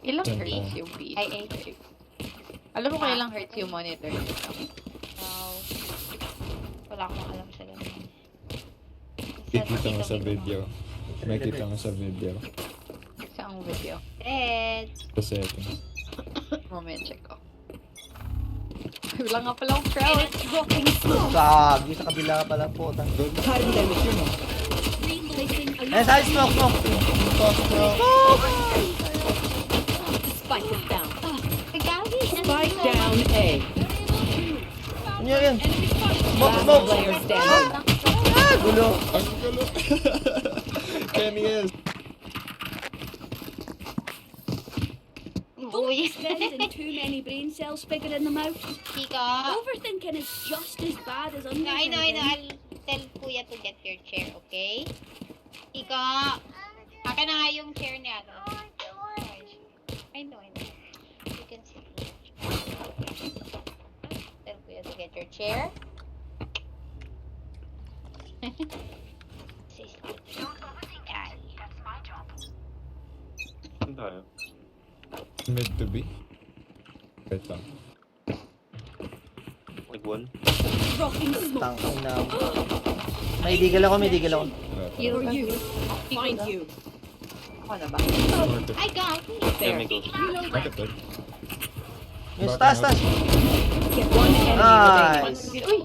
Ilang hertz yung PC? Ay, 8. Alam mo kung ilang hertz yung monitor nito? Wow. Wala akong alam sa ganun. Kikita mo sa video. Makikita mo sa video. Saang video? Red. Sa settings. Moment, check ko. Wala nga pala akong crowd. Gagi, sa kabila pala po. Cutting them with Eh, side smoke. spike is down. Gagi. Spike down A. Ano yan? Last Smoke. player standing. Ah, gulo. Ang gulo! Kenny is. Uy. Spending too many brain cells figuring them out. Ika. Overthinking is just as bad as I know. underthinking. I'll tell Kuya to get your chair, okay? Ika. Akin na nga yung chair niya. I know. You can sit here. Tell Kuya to get your chair. Sis. Ay. Saan tayo? Mid to be. Wait lang. Like one? Dropping smoke. Tangin na. May digil ako. Heal For ka. you. Find you. Ako na ba? Ay, gagi. Yeah, may There. ghost. Bakit eh? Yung taas. Get one enemy remaining. Nice. Uy!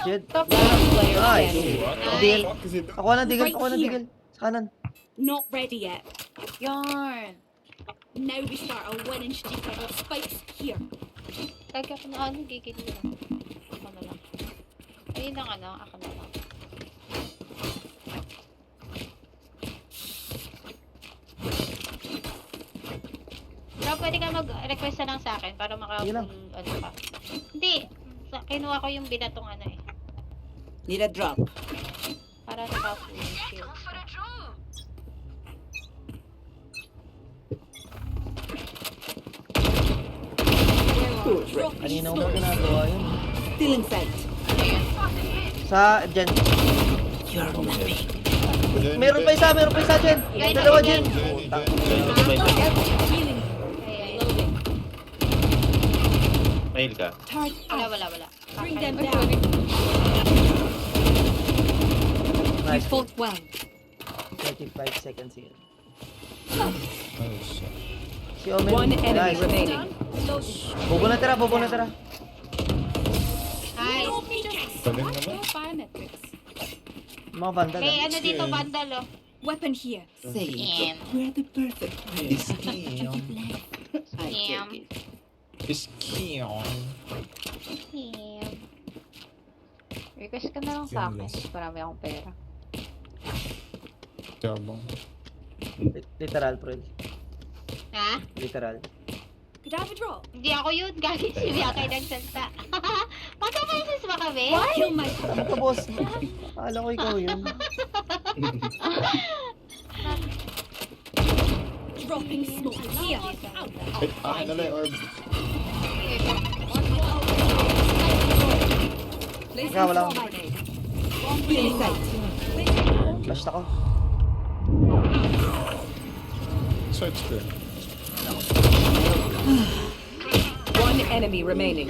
Jed. Top Last player Nice. standing. Digil. Fuck is it? Ako na digil. Sa kanan. Not ready yet. Yarn! Now we start a winning streak. I got spikes here. Lagi ako na gigil lang. Ako na lang. Ayun lang ako na lang. Pero pwede ka mag-request na lang sa akin para Sige lang. ano ka. Hindi. Kinuha ko yung binatong eh. Need a drop. Para naka-full shield. Kanina ko ba ginagawa yun? Stealing sight. Sa Jen. You're nothing. Meron pa isa Jen. Dalawa Jen. Healing. Ayan. Mail ka. Turret out. Wala. Bring them Ay, down. sorry. You Nice. fought well. 35 seconds here. Nice. Si Omen. One enemy Nice. remaining. Bobo na tira. Hi. Galing naman. Biometrics. Mga vandal. May ano dito, vandal Weapon here. Say, Scam. we're the perfect pair. Iskiyon. I Scam. take it. Iskiyon. Scam. Request ka na lang sa akin. Marami akong pera. Jabong. Literal, bro. Ha? Literal. Could I have a drop? Hindi ako yun, gagi. Si Miyakay nagsalta. Magka-versus ba kami? Kill my Ano ka, boss? Akala ko ikaw yun. dropping smoke here. Ay, akin na lang yung orb. Ikaw, wala akong Stealing sight. flash ako. Search ko. One enemy remaining.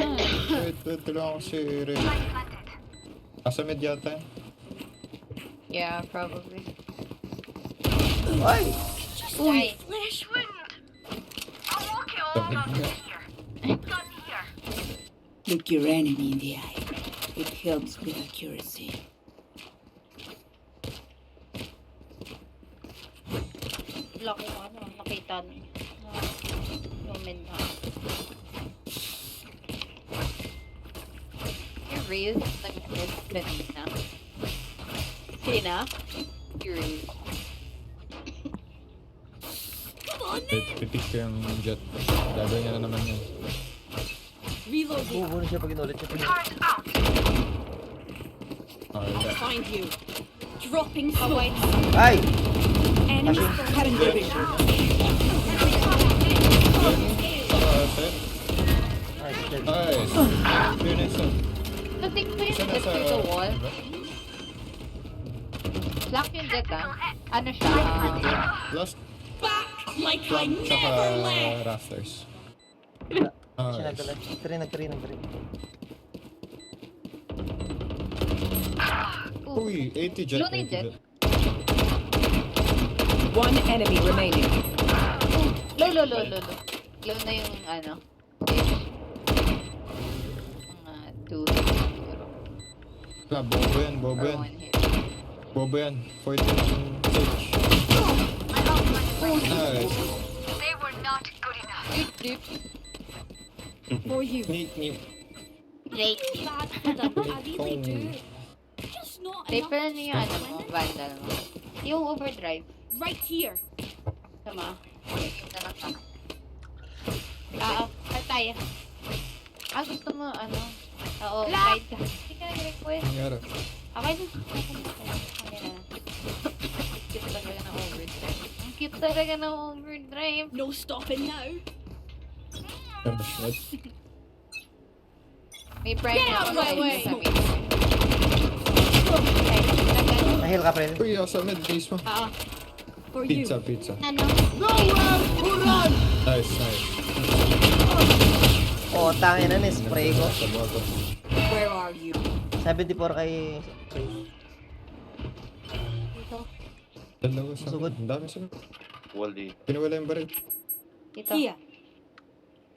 Wait lang ako si Ray. Asa mid yata yun? Yeah, probably. Ay! Ay. Tamig nga. Look your enemy in the eye. It helps with accuracy. Laki mo, nakita na. Moment na. Yung Reels nag-edit kanina. Sina? Yung Reels. Pipick ko yung jet. Gagawin niya na naman yun. Reloading. Bobo na siya pag inulit siya. Okay, that. Find you. Dropping smoke. Ay! Enemy Cutting their vision. Nice, Jen. Nice. Clear na isa. Natik mo yung Isa na jet sa... through the wall. Diba? Slack yung jet ah. Ano siya? Last. Like I Plant tsaka never left. rafters. Siya Nice. nagdala. Nagtry. Uy, 80 jet. Lunay 80 jet. jet. One enemy remaining. Low. Low na yung ano. Mga 2 siguro. Ah, bobo yan, bobo Or yan. 1 hit. Bobo yan. 14 sage. Nice. Deep. For you. Neat. Great. Bad for them. I really do. Just not Tape enough. na niyo yung ano mo, vandal mo. Yung overdrive. Right here. Tama. Na lang ka. Oo. Tayo. Gusto mo ano? Oo. Wala. Ride ka. Hindi ka nag-request. Nangyari. Okay na. Okay na. Cute talaga ng overdrive. Ang cute talaga ng overdrive. No stopping now. May prime Get na out ako of my way. sa mid. Nahil ka, pre. Uy, sa mid, base mo. Oo. For you. Pizza. Ano? Nice. Oh, tangin na, spray ko. Sa bottom. Where are you? 74 kay... Dalawa sa Sugod. mid. Ang dami sa mid. Wall dito. Pinuwala yung baril. Dito. Here.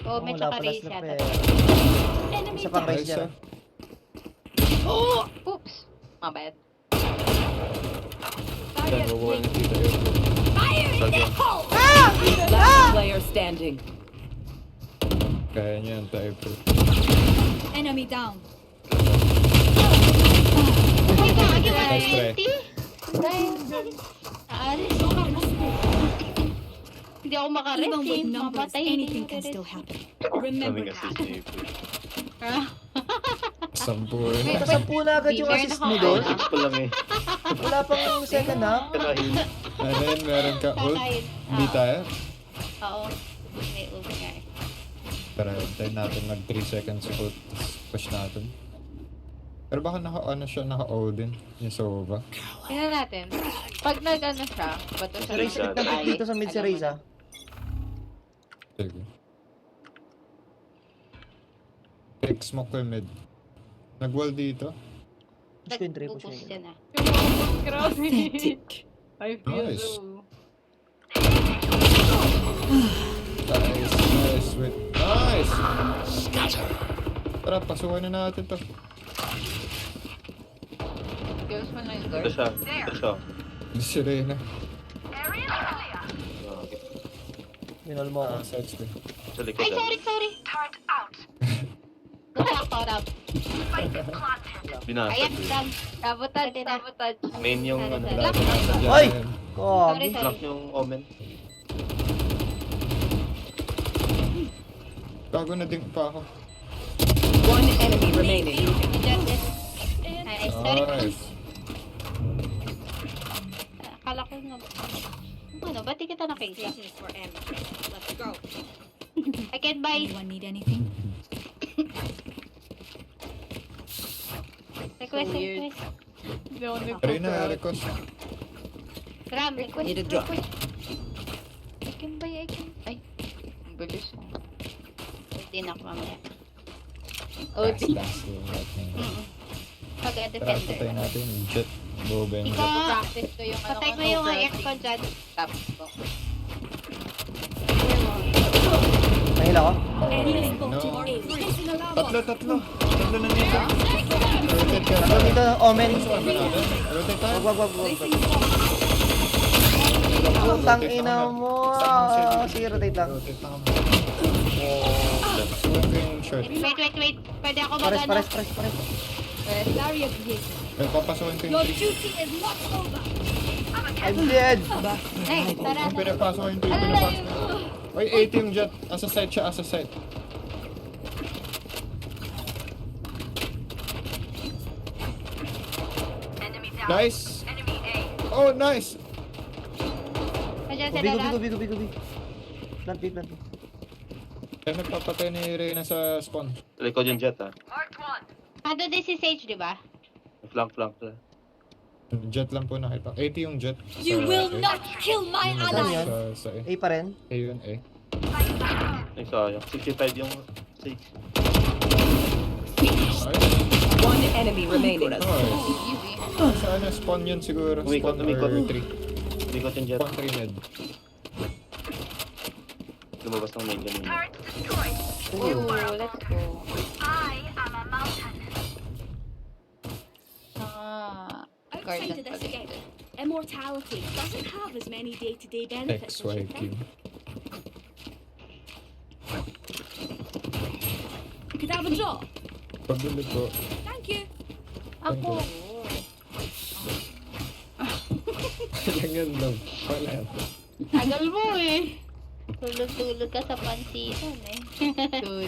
Oo, may wala tsaka pala race snap yata. eh. Enemy Isa pang down. race dyan. Oops. My bad. Yan, wawala na dito yun. Fire in the hole. Last player standing. Kaya niyan tayo pro. Enemy down. Uy, kagi ba? Nice try. Aalis. Hindi ako makares Even eh. with numbers, Mamatay. anything can still happen. Remember Kaming that. assist ni April. Sampu yun. Nakasampu na agad yung Beaver assist na mo ako. doon. Assist pa lang eh. Wala pang second half. Kanahin. And then, meron ka ult. Kakain. Hindi tayo. Oo. May ult nga eh. Pero hintayin natin mag 3 seconds ult. Tapos push natin. Pero baka naka-O din. Yung Sova. Tingnan natin. Pag nag-ano siya, bato Si siya. Reza, nagtapit dito sa mid si Reza. Sige. Pick smoke ko yung mid. Nag-wall dito. Push ko yung tray, push ko Pupus yung yan ah. Grabe. Pathetic. I feel Nice. so... Nice. Wait. Nice! Tara, pasukan na natin to. Girls mo na yung door. Dito siya. Hindi si Reyna. Okay. Minol mo ako. Sides ko. Sa likod Ay, ah. sorry. Nagkaktor out. Binasag Ayan, eh. done. Sabotage. Main yung ano. Sorry. Lagi nasa dyan. Oy! Sorry, Oh, Block yung Omen. Gago na din pa ako. One enemy remaining. Nice. Sorry. Nice. Akala ko nga. Ano, ba't di kita nakita? This is for Emma. Let's go. I can't buy. Anyone need anything? Request. Hindi ako Reyna, request. Ram, request. Need a drop. I can buy. Ay. Ang bilis. Din ako mamaya. Oh, Last yung right na yun. Pag Tara, defender. patayin natin yung jet. Boba yung jet. Ikaw, practice ko yung ano patay ko yung ex ko dyan. Tapos ko. nahil ako. Enemy no. spotted. A. Placing alarm Tatlo na nito. Rotate ka. Tatlo dito, Omen. Rotate tayo. Wag. Putang ina mo. Sige, rotate lang. Rotate na kami. Suwan ko yung short. Wait. Pwede ako Pares. mag-ano? Barrier created. May papasukin ko yung Your tree. duty is not over. I'm dead. Ay, tara. Yung pinapasok yung tree. Oy, 80 yung jet. Asa side siya, asa side. Nice! Oh, nice! Nandiyan sila lahat. Bigo. Plant B. Kaya nagpapatay ni Reyna sa spawn. Sa likod yung jet ah. Ando din si Sage, di ba? Flank. Jet lang po nakita. 80 yung jet. You sa will A. not kill my Yun, ally! yan? Sa A. A pa rin. A yun, A. Ay, sayang. 65 yung stage. Ay, One enemy remaining. nice. Easy. Sa ano, spawn yun siguro. Umikot, Spawn umikot. or 3. Likot yung jet. Spawn 3 med. Lumabas ng main ganun. Ooh, let's go. Outside Guardian of this pala game, ito. immortality doesn't have as many day-to-day benefits X, as Y, you Q. think. Could I have a drop? Pabili po. Thank you. Ako. Lang yun lang. Wala yan. Tagal mo eh. Tulog-tulog ka sa pansitan eh. Sorry.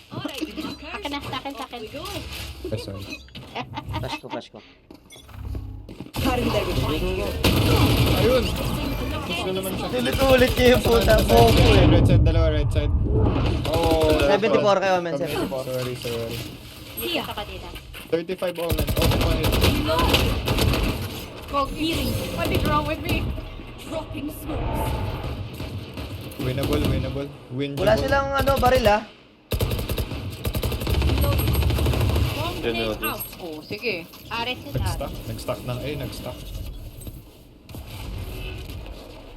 Alright, fuckers. Akin na, sa akin, sa akin. We go. Ah, sorry. Flash ko. Ayun! Gusto naman siya. Ulit-ulit niya yung puta. Bobo eh. Right side, dalawa, right side. Oh, 74 kayo, men. 74. Sorry. Dito ka kanina. 35 Omen. Omen 1 hit. Fog healing. What is wrong with me? Dropping smokes. Winnable. Win. Wala silang baril ah. Bomb Yun, grenade yun. out. Oh, sige. Ares yun Nag-stack ng A, nag-stack.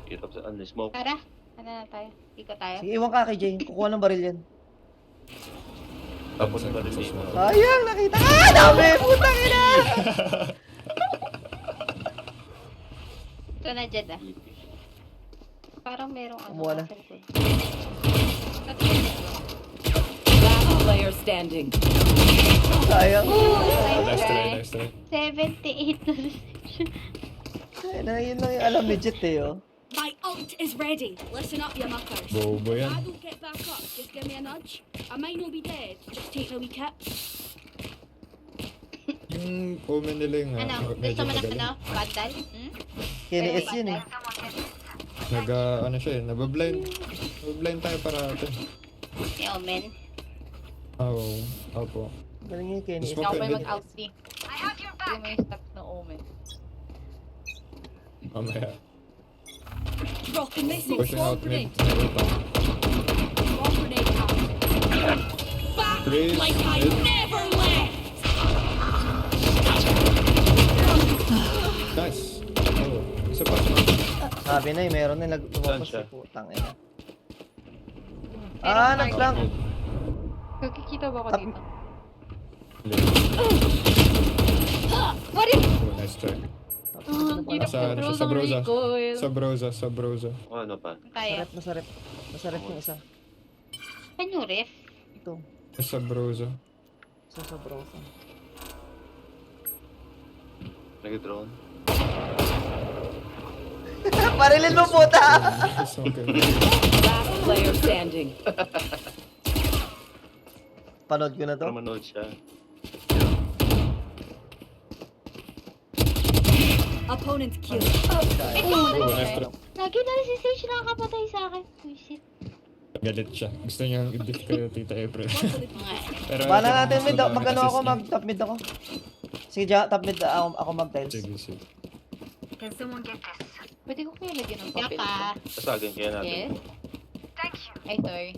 Hit up sa unleash smoke. Tara, ano na tayo? Iko tayo. Sige, iwan ka kay Jay. Kukuha ng baril yan. Tapos ba rin dito? Sayang, nakita ka! Dami! Putang ina! Ito na dyan ah. Parang merong ano. Kumuha na. sa likod. Last player standing. Sayang. Nice try. 78 na reception. Ay, na yun lang yung alam ni Jet eh, oh. My ult is ready. Listen up, you muckers. Bobo If yan. I don't get back up, just give me a nudge. I might not be dead. Just take a wee kip. Yung Omen nila yung Ano? Gusto mo na ano? Bandal? KNS yun eh. ano siya eh, nabablind. Nabablind tayo para atin. Ni Omen. Oo, opo. Galing yung KNS. Smoke Ako yun may din. mag-out C. Hindi mo yung stacks na Omen. Mamaya. Dropping this in Pushing out swamp mid. grenade. Swamp grenade out. Back Three, like I mid. never left. Nice. Oh, isa pa. Sabi na eh, meron na Saan nagtumapos siya? si putang ina. Ah, nag-flank. Kikita ba ako Tap- dito? What is? Oh, nice try. Hindi Sa Broza. Sa Broza. O ano pa? Tayo. Nasa rep yung isa. Saan yung ref? Ito. Sa Broza. Sa brosa. Nag-drone. Parilin mo puta! Okay. Last player standing. Panood ko na to. Para manood siya. Opponent kill. Oh, nice try. Lagi na rin si Sage nakakapatay sa akin. Visit. Galit siya. Gusto niyang i-diff kayo, Tita April. Pero Bala natin mid. mas Magano assist ako, niya. mag-top mid ako. Sige, top mid ako mag-tiles. Sige. Pwede ko kaya lagyan ng papel. Yaka. Sasagin kaya natin. Yes? Ay, sorry.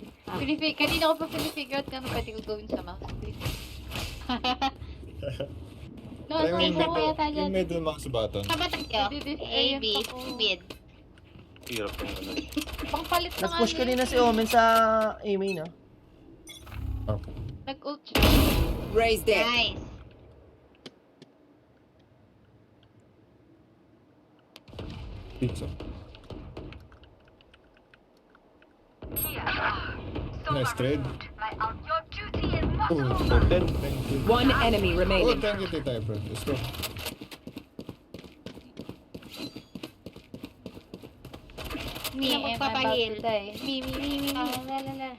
Kanina ko pa pinifigure out kung ano pwede ko gawin sa mouse. Please. No, Try mo Isa yung pa middle. yata dyan. Yung middle mga sa button. Kabatak nyo? A, B, mid. Hirap yung ano. Pangpalit na nga Nag-push kanina si Omen sa A-main ah. Okay. Nag-ult siya. Raise there. Nice. Pizza. Nice trade. Oh, Then, thank you. One enemy Oh, remaining. thank you, Tita April. Let's go. Me, I'm magpapahil. about to die. Me. La.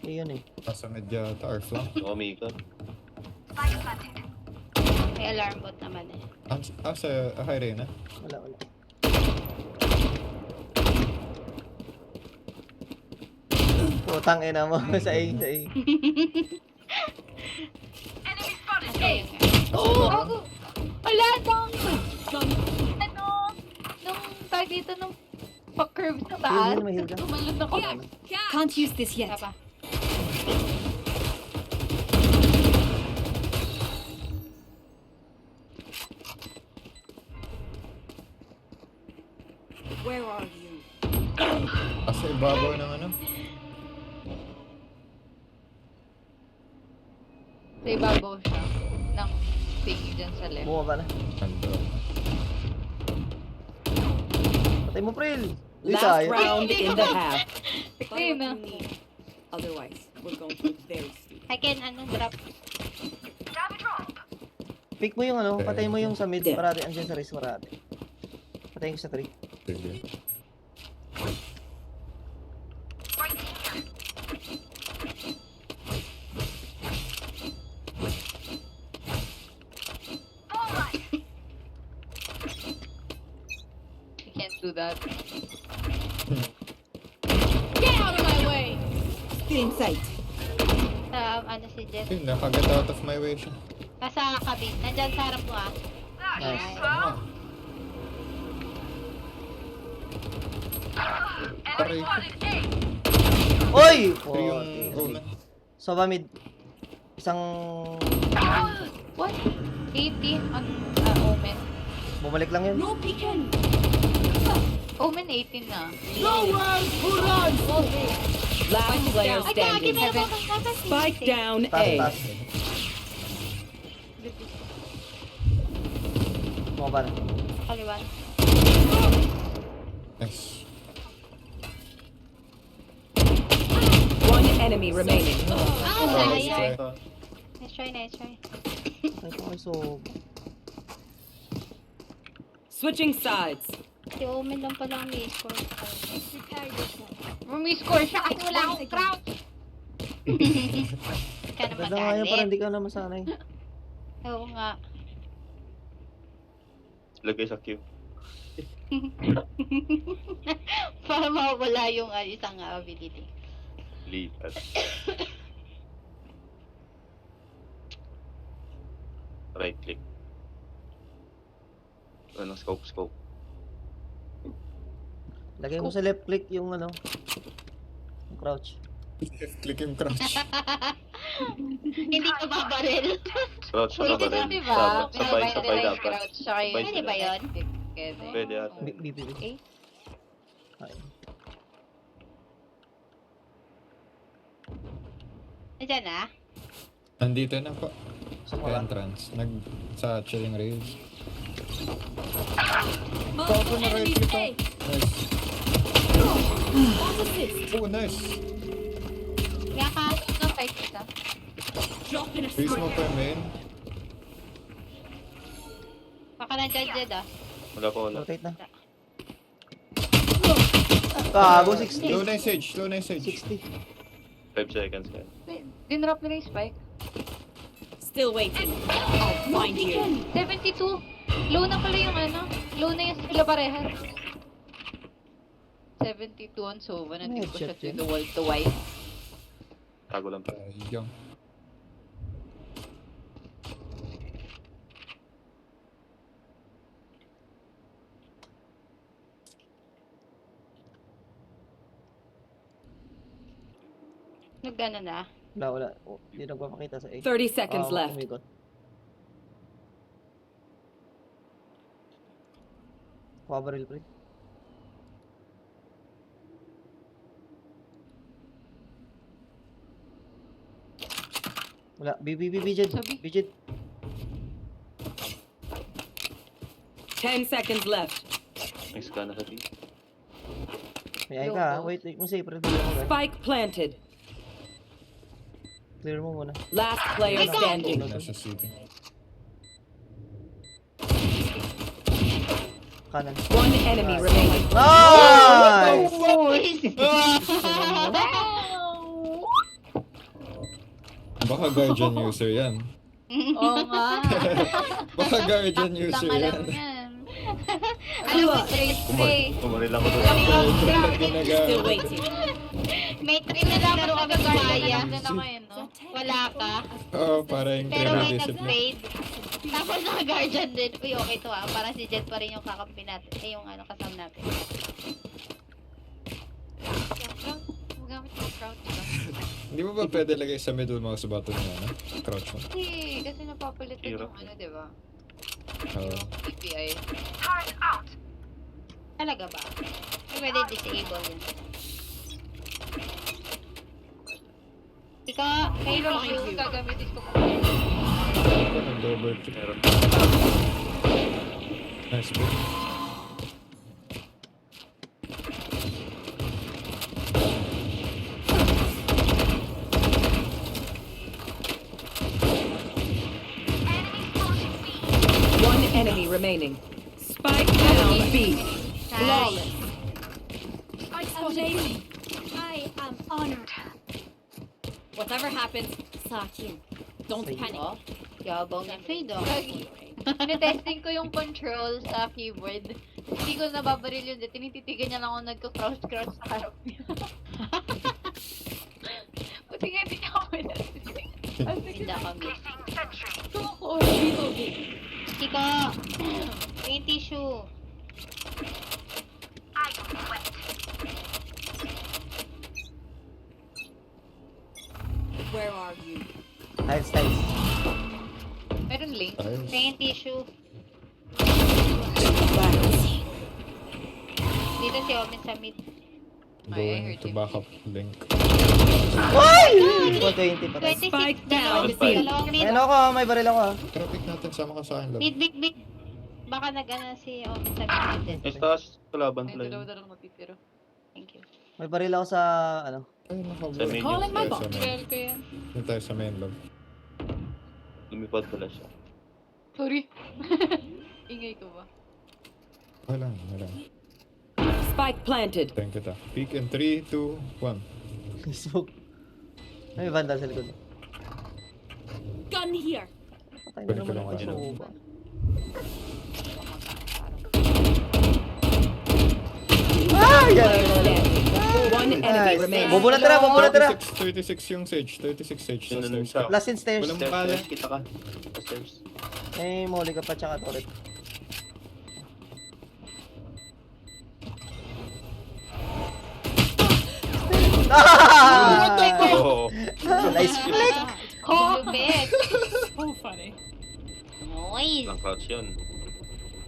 Ayun eh. Nasa mid yata or flank. umikot. May alarm bot naman eh. Sa high Reyna. Wala. Putang ina mo sa A. Okay. Oh! Wala nung... Nung tag dito nung pa-curve sa taas. Heal, may heal ka. Tumalun ako. Can't use this yet. Tapa. Where are you? Kasi ibabaw ng ano. Sa ibabaw siya. Ng thingy dyan sa left. Bumaba na. Ando. Patay mo, Pril. Uy, Last sayang. round in the half. Ayun na. Otherwise, we're going to very stupid. I can, drop. Pick mo yung ano, Okay. patay mo yung sa mid. Yeah. Parati, andyan sa race, parati. Patayin ko sa 3. Sige. You can't do that. Get out of my way! Still in sight. Si Jet. Ayun, nakaget out of my way siya. Nasa kabin. Nandyan sa harap mo, Nice. Aray. Oy! Ito yung Omen. Sova mid. Isang... What? 80 on Omen. Bumalik lang yun. No peeking! Omen 18 na. Last player Ay, kagi, standing. meron akong nasa Spike down Taas, A. taas. Bumaba na. Kaliwan. Nice. One enemy remaining. Sayang. Ito. Nice try, nice try. Ay, okay, so... Switching sides. Si Omen lang pala ang may score. Prepare yourself. Rumi-score siya kasi wala akong crouch. Ka na Ganda nga yun, parang magalit. hindi ka na masanay. Oo nga. Lagay sa queue. Para mawala yung isang ability. Lipat. Right click. Ano, scope. Lagay mo sa left click yung ano, yung crouch. Click yung crouch. Hindi ka babaril. Crouch na Pwede ba na, rin? di ba? Sabay Pwede na yung dapat. crouch siya kayo. Pwede ba yun? Pwede. Pwede ata. BPB. Okay. Okay. Nandiyan na? Nandito na po. So, Sa wala. entrance. Sa chilling rails. Multiple enemies A! Nice. Alt assist! Oh, nice. Kaya ka. No, fight kita. Drop in a Freeze mo smoke. pa main. Baka nandiyan Jed Wala pa wala. Rotate na. Kago, 60. Low na yung Sage. Low na yung Sage. 60. 5 seconds yan. Dinrop nila yung spike. Still waiting. I'll find you. 72. Low na pala yung ano. Low na yung sila pareha. 72 on Sova. Nandito ko siya Headshot to yun. the wall to white. Tago lang pa. Yung. Nagana na. Wala. Oh, hindi nagpapakita sa A. 30 seconds Ah, left. umikot. Kuha baril, pre. Wala. Bijid. Sabi. Bijid. 10 seconds left. May scan na sa team. May ay ka, ha? Wait mo safe. Clear mo, guys. Spike planted. Clear mo muna. Last player standing. Nasa city. Kanan. One enemy remaining. Nice! Baka guardian user yan. Oo nga. Baka guardian Lang user alam yan. yan. Alam mo, Trace. Umaril lang ako doon. Talaga Still waiting. May try na lang laro kami Maya. Nandun ako yun, no? Wala ka. Oo, para yung Pero trailer may discipline. nag-fade. Tapos naka-guardian din. Uy, okay to ah. Parang si Jet pa rin yung kakampi natin. Eh, yung ano, kasama natin. Magamit ko crouch lang. Hindi mo ba pwede lagay sa middle mouse button niya, no? Crouch mo. Hindi, kasi napapalitan Hirap. yung ano, di ba? Oo. Yung PPI. Talaga ba? Ay, pwede disable yun. Ikaw, kayo Yung gagamitin ko kung Nag-double click. Meron. Nice bro. One enemy remaining. Spike down B. nice. I spotted B. I am honored. Whatever happens, Sakin, don't panic. Oh, yabang yung fade oh. Lagi. Tinetesting ko yung control sa keyboard. Hindi ko nababaril yun. Tinititigan niya lang ako nagko-crouch sa harap niya. Buti nga hindi niya ako pinasisig. Hindi kami. Ako. Ika, may tissue. Where are you? Tiles. Meron link. Ayos. May tissue. Dito si Omen sa mid. Going to backup link. Uy! 420 pa tayo. 26 Spike down. down. Dalawang mid. Ayun ako, may baril ako ah. Traffic natin, sama ka sa akin, love. Mid. Baka nag-ano si Omen sa mid din. May taas kalaban Ay, pala yun. dalawa-dalawang matitira. Thank you. May baril ako sa, ano. Ay, nakabuhay. Sa main Calling my Tayo bot. sa main. Trial ko yan. Yun tayo sa main, love. Lumipad pala siya. Sorry. Ingay ko ba? Wala. Spike planted. Thank kita. Peek in 3, 2, 1. Smoke. May vandal sa likod. Gun here. Patay na Balik ko naman lang ako. kanina. Suba. One enemy Nice. remaining. Bobo na tira. 36 yung Sage. 36 Sage sa Yun na stairs. siya. Last in stairs. Walang Stairs, pala. stairs, kita ka. Sa stairs. May molly ka pa tsaka turret. Ah! Oo. Nice flick! Lubit. So funny. Noise. Lang crouch yun.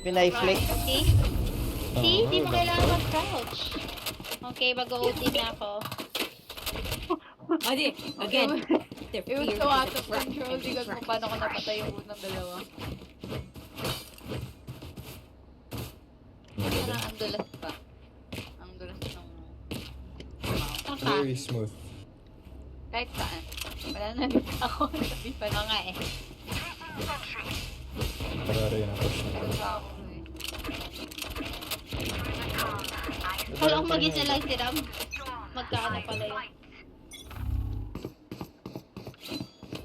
Pinay flick. See? See? Di mo kailangan mag-crouch. Okay, mag-OT na ako. Adi, again, their It was fear so is out of attract control and because kung attract. paano ko napatay yung unang dalawa. Parang ang dulas pa. Ang dulas ng... Saan ka? Very smooth. Kahit saan. Wala na dito ako. Sabi pa Oo nga eh. Parari yun ang push na to. ako eh. Kala ko mag-isa lang si Ram. Magkaano pala yun.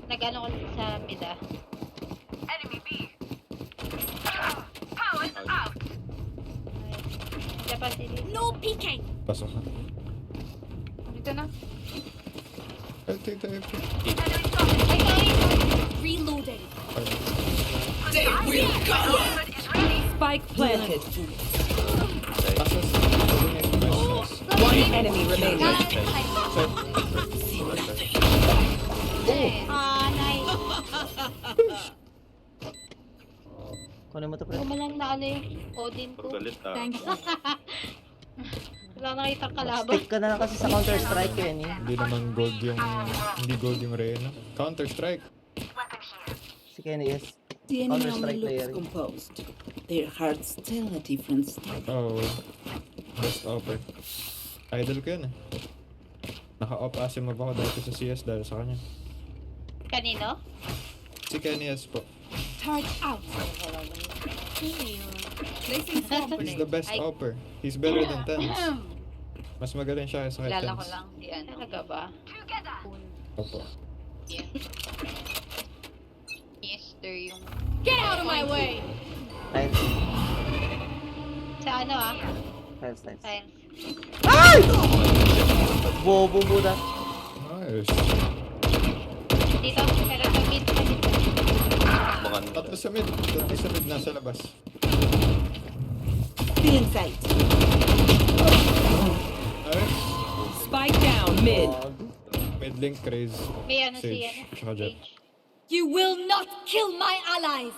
Nag-ano ko sa mid ah. Dapat si No peeking. Pasok ka. Dito na. Take. Ay, sorry. Reloading. Spike planted. Access. Nice. One enemy remaining. Ah, nice. Kunin mo to, pre. Kumalang na ano yung Odin Puro ko. galit ah. Thank you. Wala nakita kalaban. Stick ka na lang kasi sa Counter-Strike yun eh. Hindi naman gold yung... Hindi gold yung Reyna. Counter-Strike. Si Kenny is. The enemy Counter-Strike only looks player. composed. Their hearts tell a different story. Oh. Best offer. Idol ko yun eh. Naka-off asim ako dati sa CS dahil sa kanya. Kanino? Si Kenny S po. Turret out. Placing swarm He's grenade. the best offer. He's better than Tens. Mas magaling siya sa kay Kilala ko Tens. lang si ano. Talaga ba? Opo. Yan. Mister yung... Get out of my way. Tiles. Sa ano ah? Tiles. Science. Ay! Bobo buta. Nice. Dito, pero sa mid. Mga Tatlo sa mid. Tatlo sa mid nasa labas. Still in sight. Nice. Spike down mid. Mid link craze. May ano si Sage. Tsaka Jet. Sage. You will not kill my allies.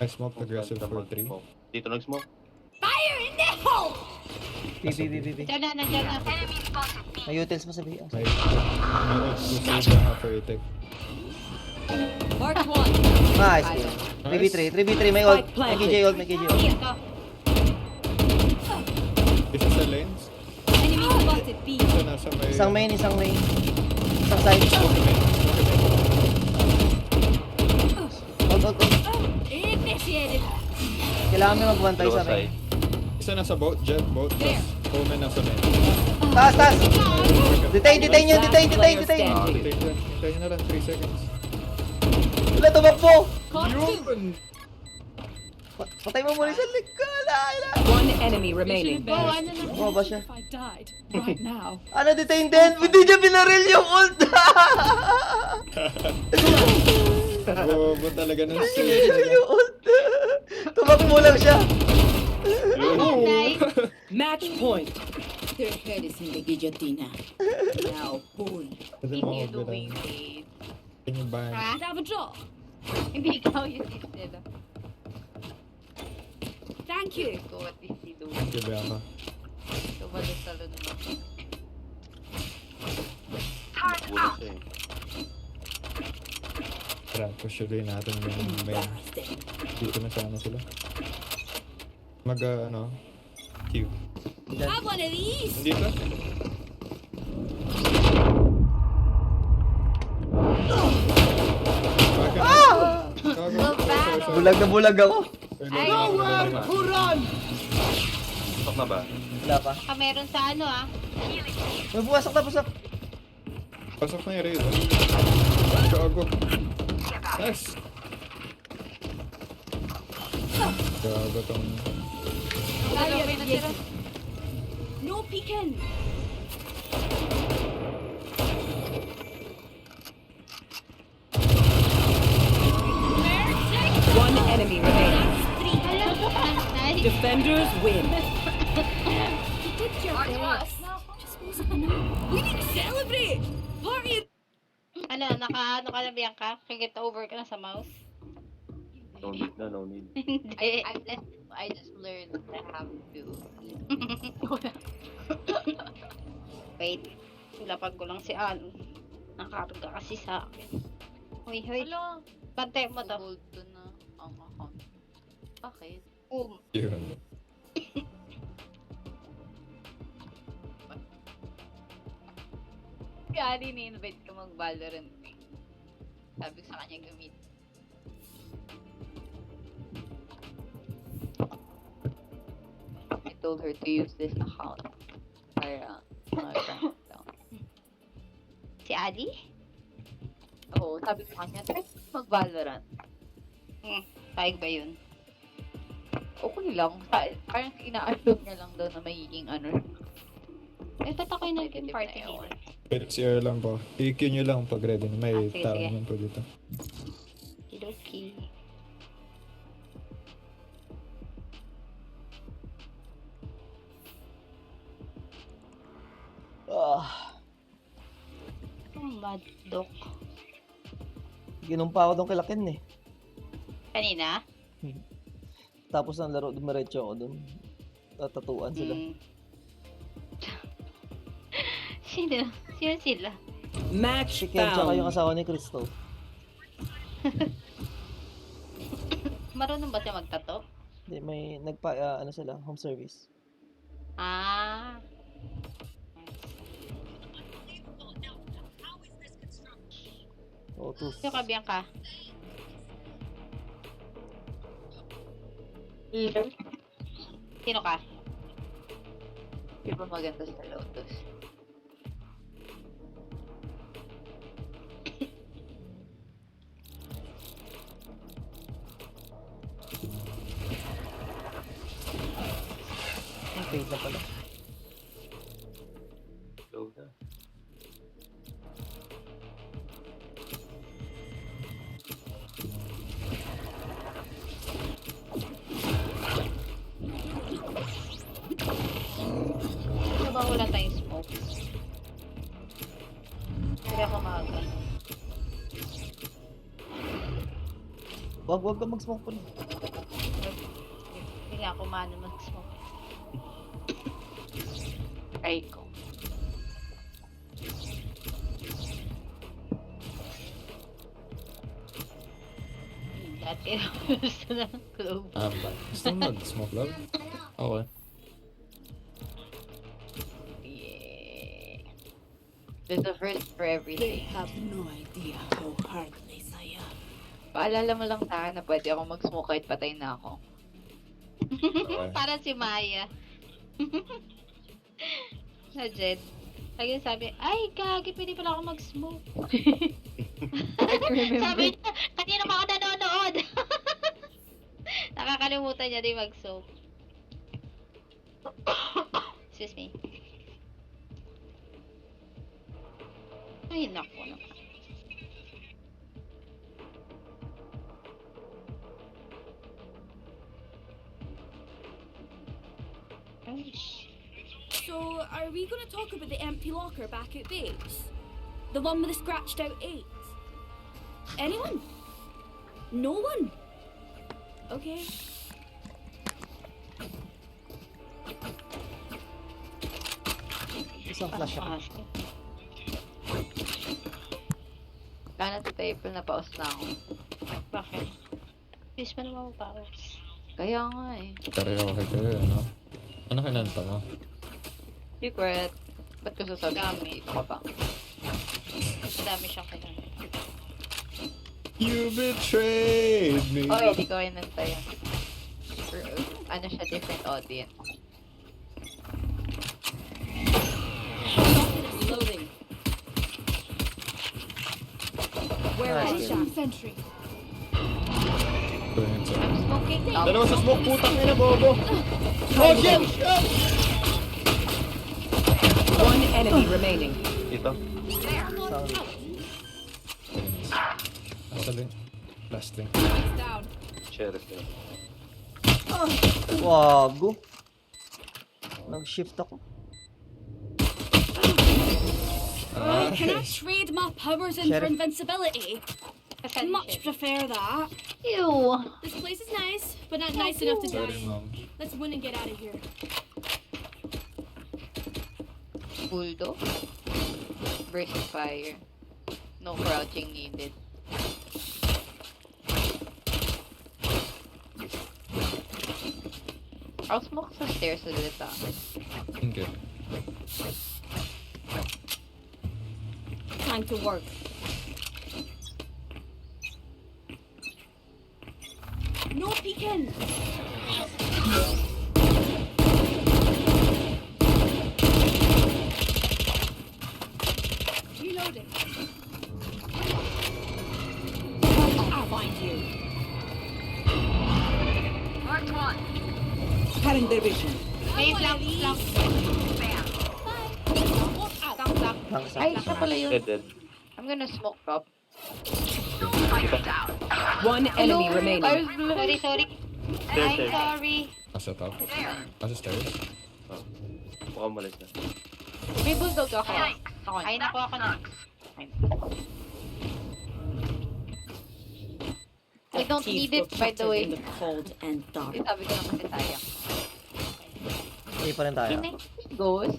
I smoked aggressive for 3. Dito nag-smoke. Fire in the hole. PPPPP. Diyan na, nandiyan na. May utils pa sabi. May ult to Sage na for itik. Mark one. Nice. 3v3. 3v3. May ult. May KJ ult. May KJ ult. Dito. Isa sa lanes. Enemy spotted B. Isa nasa may... Isang main, isang main. Isang side. Ult, ult, ult. Initiated. Kailangan may magbantay Dalawa sa main. side. Isa nasa boat, Jet, boat, plus Omen nasa main. Taas, taas! Detain, detain nyo, detain, detain, detain! Ah, detain dyan. Hintayin na lang, 3 seconds. Wala, tumakbo! Yun! Patay mo muna sa likod! One enemy remaining. Oh, ano na. Bumaba siya. If I died right now. Ano, detain din? Hindi niya binaril yung ult! Bobo talaga ng Binaril stage. yung ult! Tumakbo lang siya! Nice. Match point. Their head is in the guillotine. Now pull. Pwede mo Continue ako doing bilang. it. Can you ban? Ha? Have a draw. Hindi ikaw yung sila. Thank you. Ko what is he doing? Thank you, Bianca. Tumalos talon mo. Wala siya eh. Tara, push-uloy natin yung main. Dito na sana sila. Ano, Q. Have one of these. Dito? Bulag na bulag ako. Stop na ba? Wala pa. Baka meron sa ano ah. May buwasak na busak. Pasok na yung raid. Gago. Nice! Gago tong... Ano may natira? No peeking. One enemy remaining. Nice. Defenders win. You did your best. Just wasn't enough. We need to celebrate. Party. Ano, ano ka na Bianca? Kagit over ka na sa mouse? No need na, no need. I just learned I have to. Wait. Ilapan ko lang si Anu. Nakarga kasi sa akin. Hoy, hoy. Hello. Bantay mo to. Gold to na ang account. Bakit? Yun. Kaya ni-invite ka mag-Valorant. Sabi ko sa kanya gamit. I told her to use this account para mag-rank down. Si Adi? Oo, sabi ko kanya, try mag-Valorant. Paig ba yun? Okay lang. Parang ina-assume niya lang daw na magiging ano. Eh, ba't ako yung naging Negative party na nila? yun. Pero CR lang po. EQ nyo lang pag ready na. May Sige, tao sige. naman po dito. Kidoki. Madok. Ginumpa ako doon kay Lakin eh. Kanina? Tapos ng laro, dumiretso ako doon. Tatatuan sila. Sino? Sino sila? Match Si Ken tsaka yung found. asawa ni Crystal. Marunong ba siya magtato? Hindi, may ano sila, home service. Ah. O, tooth. Sino ka, Bianca? Sino ka? Di ba maganda sa Lotus? Fade na pala. Go na. Ano ba wala tayong smoke? Hindi ako maaga. Wag ka mag-smoke pa rin. Hindi nga ako maano mag-smoke. Ay ko. Dati gusto na ng clove. Gusto mo mag-smoke love? Okay. Yeah. There's a first for They everything. have no idea how heartless I am. Paalala mo lang sa akin na pwede ako mag-smoke kahit patay na ako. Parang si Maya. Na Jed. Lagi sabi, ay, gagi, pwede pala ako mag-smoke. Sabi niya, kanina pa ako nanonood. Nakakalimutan niya din mag-smoke. Excuse me. Ay, naku. Ay, So, are we gonna talk about the empty locker back at base? The one with the scratched out 8? Anyone? No one? Okay. Isang flash ako. Kaya na table na paus na ako. Bakit? Please pa naman mag-powers. Kaya nga eh. Pareho kayo, ano? Ano kinanta mo? Secret. Ba't ko sasabihin? Ito ka pa. Madami siyang kailangan. You betrayed me! Oh, hindi ko kinanta yun. Ano siya, different audience. Loading. Where Nice is kill. Sentry. Ganyan siya. Smoking out. Dalawa sa smoke, putang ina, bobo! Oh, shit! one enemy remaining? Dito. Sound. Nasa din. Last thing. It's down. Sheriff na. Wago. Nag-shift ako. Can I trade my powers in for Sheriff. invincibility? Kasan Much siya? prefer that. Ew. This place is nice, but not nice enough to Sorry, die. mom. Let's win and get out of here. Bulldog. Burst of fire. No crouching needed. I'll smoke sa stairs ulit ah. Okay. Time to work. No peeking! Reloading. I'll find you. Cutting their vision. May flank. Lang sa Ay, siya pala yun. Dead. I'm gonna smoke top. One enemy remaining. I was bloody. Sorry. Stairs, Ay, stairs. sorry. Nasa top. Nasa stairs. Oh. Mukhang malis na. May bulldog ako. Ako. Ay, naku ako na. I don't Teeth need it, were by the plotted way. in the cold and dark. Sabi ko naman kasi sayang. Hindi pa rin tayo. Can I ghost?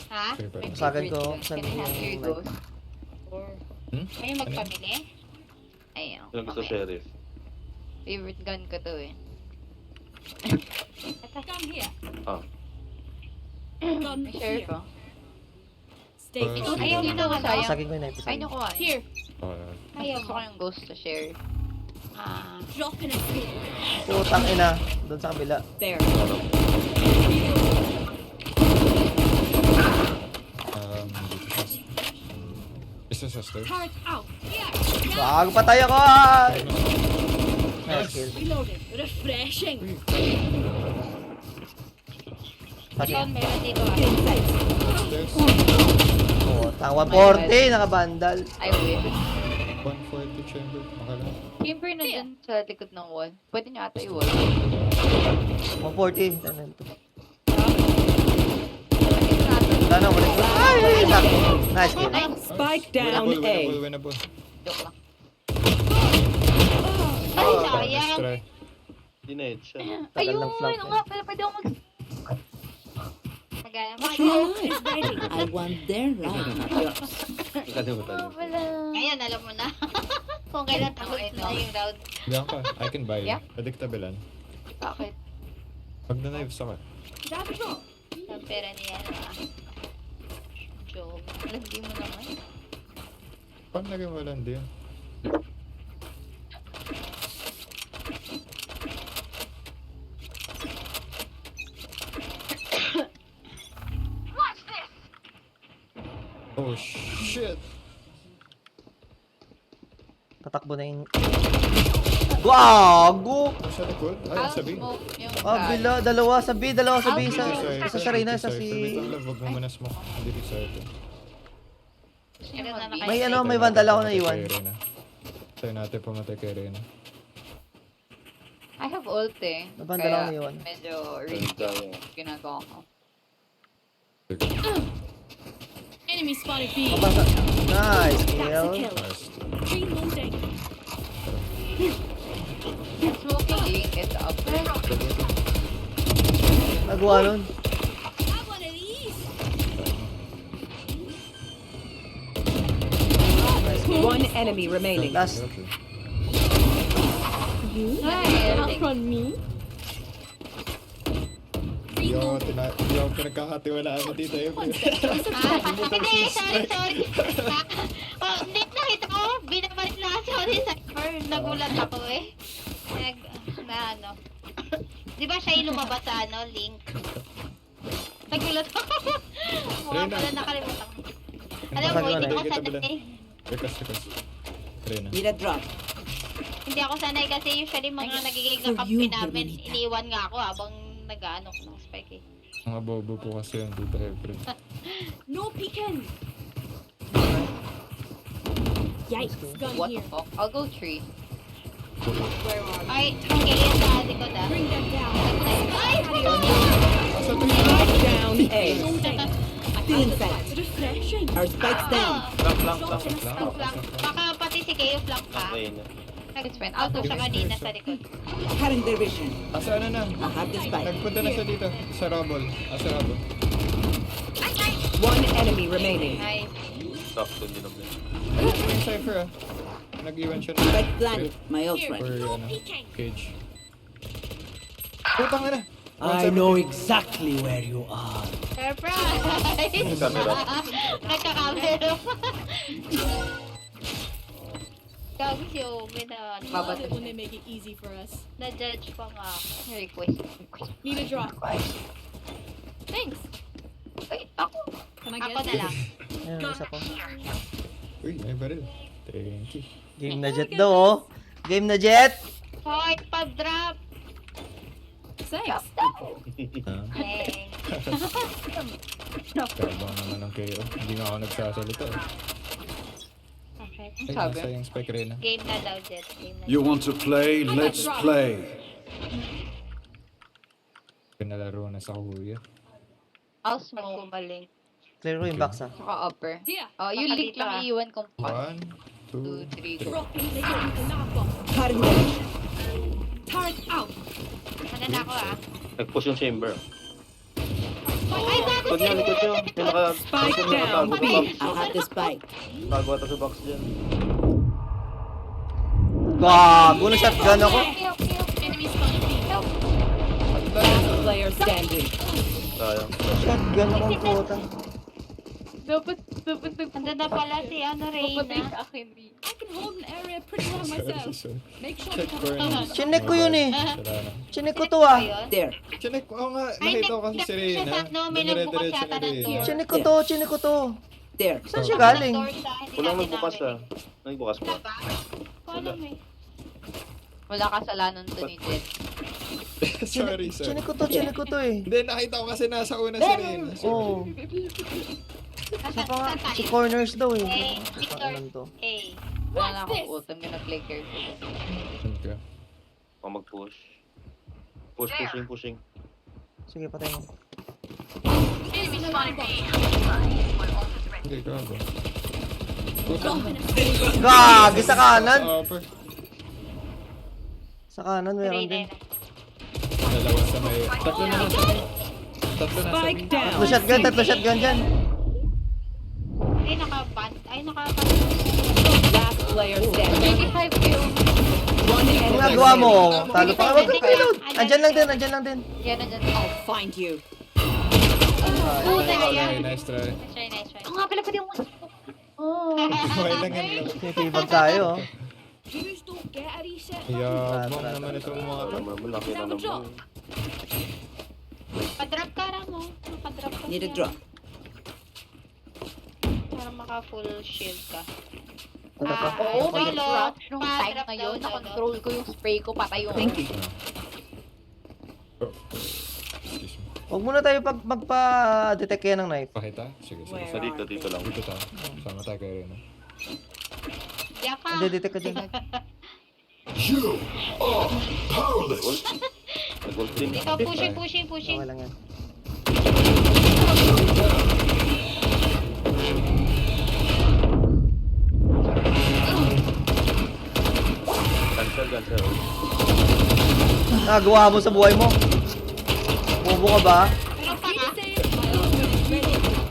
Ha? Sige, pwede. My Sa akin favorite ko, gun. saan Can I have yung your mic? ghost? May magpamili? Ayun. Sino gusto Okay. sheriff? Favorite gun ko to eh. Gun here. Ah. Gun May sheriff here. oh. Stay Uh, put. Ayaw nyo naman. Sayang. Sakit ko yung knife. Ay, nakuha eh. Here. Okay. Ayaw Gusto ko yung ghost to share. Ah. Drop in a smoke. Putang ina. Doon sa kabila. There. Isa sa stairs. Turret out. Yeah. Bago patay ako! Nice kill. Reloading. Refreshing. Ikaw, meron dito ah. There's Oo, tang 140, nakabandal. I wish. 140 chamber. Makala. Kimber na dyan sa likod ng wall. Pwede niya ata i-wall. 140. Ano ito? Pwede na ata. Sana mo rin. Ay, sakto. Nice game. Spike down Winnable, A. winnable, winnable. Joke lang. Ay, Nice sayang. try. Hindi na siya. Tagal Ayun, ng flank ano eh. nga pala, pwede ako mag... Magana. I want their life, not yours. Nakalimutan Oo niyo. pala. Ngayon, alam mo na. Kung kailan tapos na yung round. Bianca, I can buy you. Yeah? Predictable yan. Bakit? Pag na-knives ako. Grab a drop. Ang pera niya, ah. Joke. Landi mo naman. Paano naging walang din? Oh shit! Tatakbo na yung... Gago! Ano sa likod? Ay, I'll sabi. smoke yung Ah, bila, dalawa sa B, sa Sa Sarina, sa si... Wait lang, wag mo muna smoke. Hindi rin sa ito. May ano, may vandal ako na iwan. Tayo natin pumatay kay Reyna. I have ult eh. May vandal ako Kaya na iwan. medyo risky ginagawa ko. Enemy spotted B. Mabasa. Nice, That's a kill. kill. Nice. Reloading. Smoking ink is up. Nagawa nun. Have one of these. One enemy remaining. Last. Okay. Nice. Outrun me. Hindi ako pinagkakatiwalaan mo dito eh. Hindi, sorry. Oh, hindi, nakita ko. Binabalik na kasi ako ni Cypher. Nagulat ako eh. Ano. Di ba siya yung lumabas sa ano, link? Nagulat ako. Mukha pala nakalimutan ko. Alam mo, hindi ako sanay. Rekas. Reyna. Need a drop. Hindi ako sanay kasi usually mga nagiging na kampi namin. Iniiwan nga ako habang nag-ano ko ng spike eh. Mga bobo po kasi yung dito eh, bro. No peeking. Yikes. Gun What the here. fuck? I'll go 3. Where are you? Ay, okay yan sa likod ah. Bring them down. Ay! Spike down A. Reloading. Feeling fat. Refreshing. Our spikes down. Lang. Flank. Baka pati si Kayo flank pa. Okay na. It's fine. Auto siya kanina sa likod. Cutting their vision. Asa ano na? I have the spike. Nagpunta na siya dito. Sa rubble. Sa rubble. One enemy remaining. Nice. Sakto din naman. Ayun yung Cypher ah. Nag-iwan siya ng Spike planted. My ult for ready. ano, cage. Putang ina! I know exactly where you are. Surprise! Yung camera. Nagkakamera pa. Gago si Omen na ano. Love it when they make it easy for us. Na-judge pa nga. Request. Need a drop. Thanks. Ay, ako. Can I Ako get na it? lang. Ayun, isa pa. Uy, may baril. Thank you. Game na jet daw, oh. Game na jet. Hoy, pag-drop! Thanks. Ah, Thanks. kabang naman ng KO. Hindi nga ako nagsasalita eh. Okay. Ay, Sabi? nasa yung spike rin ah. Game na daw, Jet. Game na. You want to play? Let's play. Pinalaro na sa kuya. I'll Pag smoke. gumaling. Clear ko yung box, ah. Saka upper. Here. Yung Baka link dito, lang ah. iiwan kong 1, 2, 2, 3, go. Dropping. They get me the knock off. Cutting their vision. Turret out. Ano na ako ah? Nag-push yung chamber. Ay, bago Likod niya, likod niya. Yung Spike down B. I have the spike. Bago ata sa box dyan. Gago na shotgun ako. Enemy spotted B. Last player standing. Sayang. Shotgun akong puta. Dapat Andun na pala si ano, Papatay Reyna. sa akin, Ri. I can hold an area pretty well myself. Make sure Check to corner. Chinek ko yun eh. Sira na. Chinek ko to, ah. Ayun. There. Chinek ko nga. Ay, Nakita ko kasi si nag- Reyna. siya sa- no, may nagbukas Dinire-diretso yata ni ng Reyna. door. Chinek ko to. There. Saan siya galing? Door siya, hindi Walang natin nagbukas namin. ah. Nagbukas pa. Wala ba? Ko alam eh. Wala kasalanan to ni Jet. Sorry. Chinik ko to eh. Hindi, nakita ko kasi nasa una si Reyna. Oo. Nasa Sa tayo. corners daw eh. Eh, Victor. Ano to? Eh. Wala na akong ult. I'm gonna play careful. Okay. Mag-push. Pushing. Sige, patay mo. Hindi, gago. Gagi sa kanan! Upper. Sa kanan meron Reyna din. na. Dalawa sa may... Tatlo na lang sa may... Tatlo na sa may... Spike down. Tatlo shotgun dyan. Ay, naka-ban. Ay, Last player standing. 25 kills. One Ang enemy nagawa mo, remaining. talo pa. Huwag kang reload. Andyan lang din. Yan na dyan. I'll find you. Okay, nice try. Nice try. Oo nga pala pati yung Okay lang yan lang. Pinipibag tayo. Heroes don't get a reset. Yabang naman itong mga to. Malaki na naman. Pa-drop ka lang mo. Pa-drop ka. Need a siya. drop. Para maka-full shield ka. Ano pa? Oo, may Lolo, crouch nung time pa-drop na daw, yun. Lolo. Na-control ko yung spray ko, patay yung... Thank you. Excuse me. Huwag muna tayo magpa-detect kaya ng knife. Pakita? Sige. Where Sa dito lang. Dito tayo. Sama tayo kay Reyna. Diyan ka. Hindi, detect ka dyan. Nag-ult din. Ikaw, pushing. Okay lang yan. Cancel. Nagawa mo sa buhay mo. Bobo ka ba? Ano pa ka?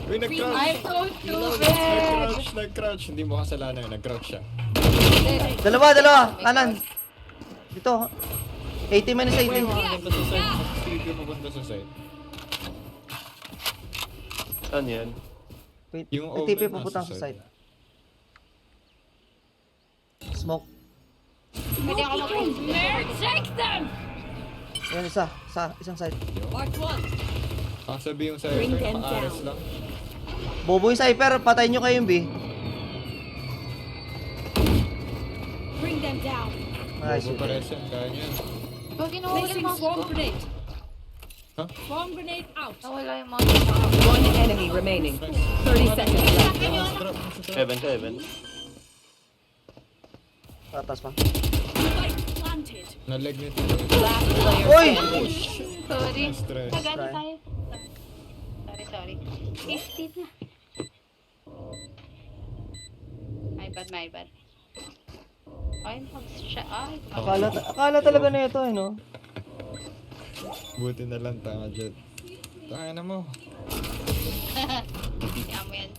Uy, nag-crouch! I'm so stupid! Nag-crouch. Hindi mo kasalanan. Nag-crouch siya. Dalawa. Kanan. Dito. 80 minus 80. Papunta sa side. Sige, papunta sa side. Saan yan? Wait, Yung may TP omen pupunta nasa sa side. Smoke. Pwede ako mag-push. Take them! Ayan, isang side. Mark one. Sabi yung sa'yo, Bring them pang-aras down. lang. Bobo yung cypher, patayin nyo kayo yung B. Bring them down. Nice. Bobo pares yan, kaya niyan. Pag ginawa yung Placing mouse swarm ko. grenade. Huh? Swarm grenade out. Nawala yung mouse ko. One enemy remaining. 30 seconds left. Drop mo sa drop. Heaven. Tatas pa. Spike planted. Naleg nito. Last player Oy! standing. Sorry. Stress. Magano Try. tayo? Sorry. 15 na. My bad. Ay, mag-siya. Ay, Akala talaga na ito, no? Buti na lang, tanga Jet. Tanga na mo. Kaya mo yan.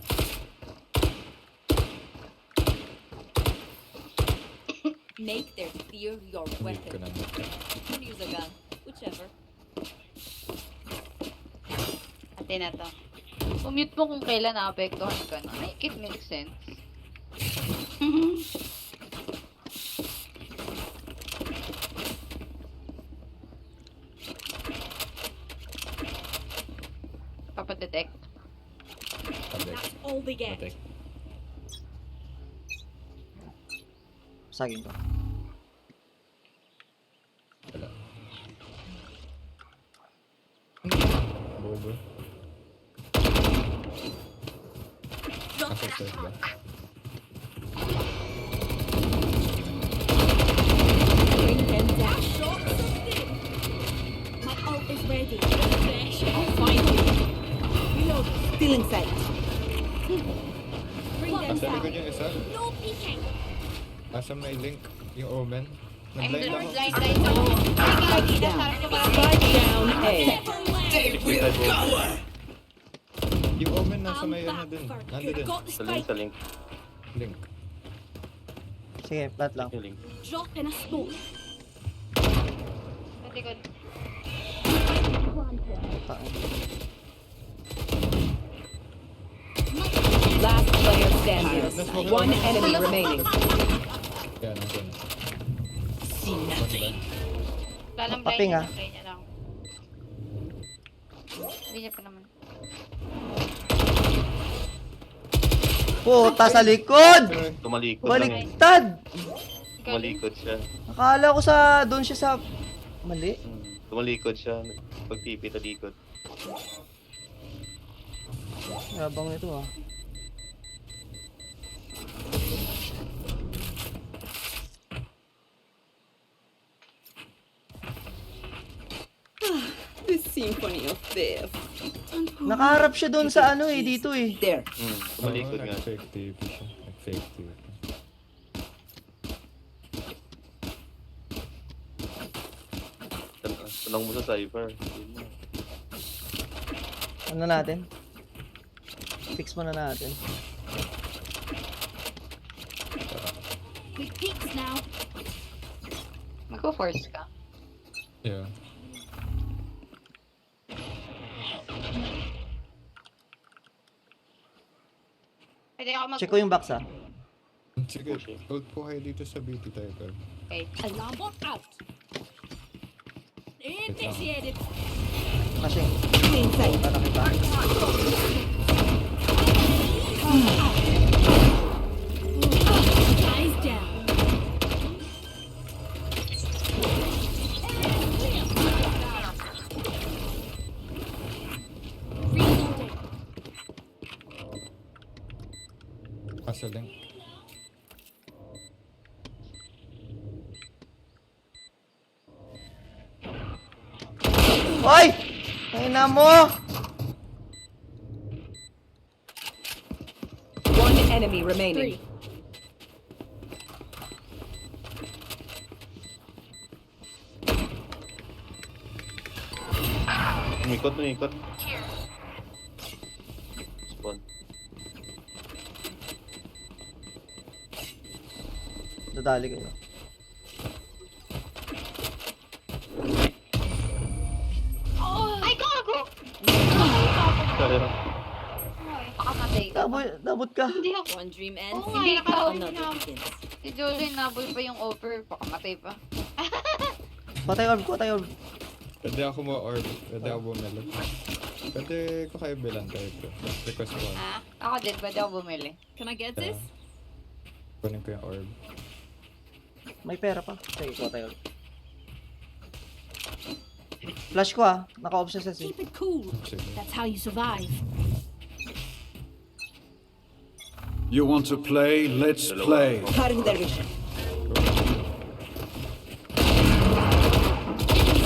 Make their fear your Hindi ko weapon. na. Use a gun. Whichever. Ate na to. Umute mo kung kailan naapektuhan ka na. Make it make sense. Papadetect. Tabek. All they get. Batek. Saging ko. Wala. Bobo. Nasa side ba? Bring them down. My ult is ready. I'll find you. Reload. Still in sight. Bring them Asa likod down. yung isa? No peeking. Asa may link? Yung omen? I'm Nag-blind ako. blind. Ay, sarap ko ba? Spike down A. Yung omen nasa I'm may ano back din. for Nando good. din. Got the Sa link. spike. Link. Sige, plat lang. Yung link. Drop in a smoke. Pwede ko. Last player standing. One enemy remaining. Kaya nandun. See nothing. Lalang Paping, blind ah. niya. Blind niya lang. Hindi niya pa naman. Puta sa likod! Tumalikod lang eh. Baliktad! Tumalikod siya. Akala ko doon siya sa... Mali. Tumalikod siya. Pag-TP, talikod. Yabang nito ah. The symphony of death. Nakaharap siya doon sa ano eh, dito eh. There. Tumalikod nga. Nag-fake TV siya. Nag-fake TV. Tanong mo sa Cypher. Yun na. Ano natin? Fix muna natin. With peaks now. Magpo-force ka. Yeah. Pwede ako mag... Check ko yung box ah. Sige, hold po kayo dito sa BT tayo. Okay. Alarm bot out. Initiated. Kasi, Inside. para kita. Eyes down. Reloading. Asa lang. Hoy! Ay na mo! One enemy remaining. Umikot. Spawn. Dadali kayo. Ay, gago! Kaya Pakamatay ka. Dabot ka. Hindi ako. One dream ends. Oo nga, nakaroon na ako. Si Jolie nabol pa yung over. Pakamatay pa. Patay orb ko, patay orb. Pwede ako mo-orb. Pwede ako bumili. Pwede ko kayo bilang tayo ito. Request ko. Ah, ako din. Pwede ako bumili. Can I get Yeah. this? Kunin ko yung orb. May pera pa. Sige, ko patay orb. Flash ko ah. Naka-off siya sa C. Keep it cool. Sige. That's how you survive. You want to play? Let's play. Cutting their vision.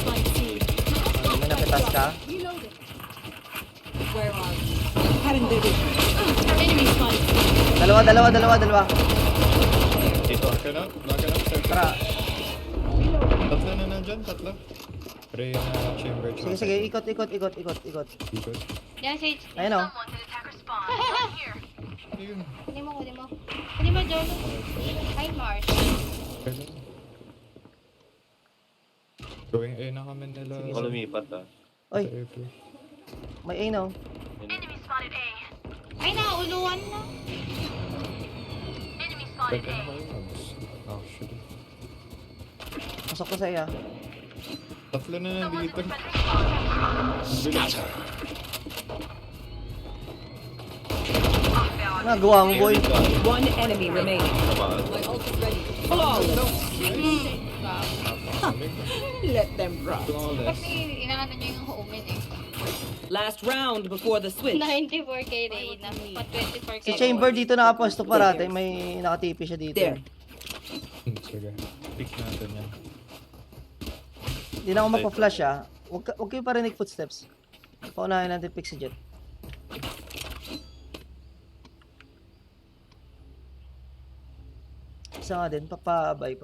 Slide C. May napitas ka. Reloading. Where are you? Cutting their vision. Enemy spotted. Dalawa. dito. Baka na. Tara. Tatlo na nandyan. Tatlo. Pray na chamber. Sige, ikot. Ikot. Yan, Sage. Ayun oh. Ayun. Kunin mo. Kunin mo, Jolo. Hi, Marsh. Pwede. Going A na kami nila. Ako lumipat ah. Oy, Sa AP. may A na oh. Ay, nauluan na. Pwede na kayo mabs. Actually. Pasok ko sa iya. Tatlo na nandito. Bilis. Nagawa mo boy. One enemy remaining. Tamaan. My ult is ready. Flawless. Let them drop. Flawless. Kasi inaano niya yung home eh. Last round before the switch. 94k Reyna. Pa 24k. Si Chamber dito nakaposto parate. May nakatipi siya dito. There. Sige. Pick natin yan. Hindi na ako magpa-flash ah. Huwag kayo parinig footsteps. Paunahin natin pick si Jet. Isa nga din, pabay.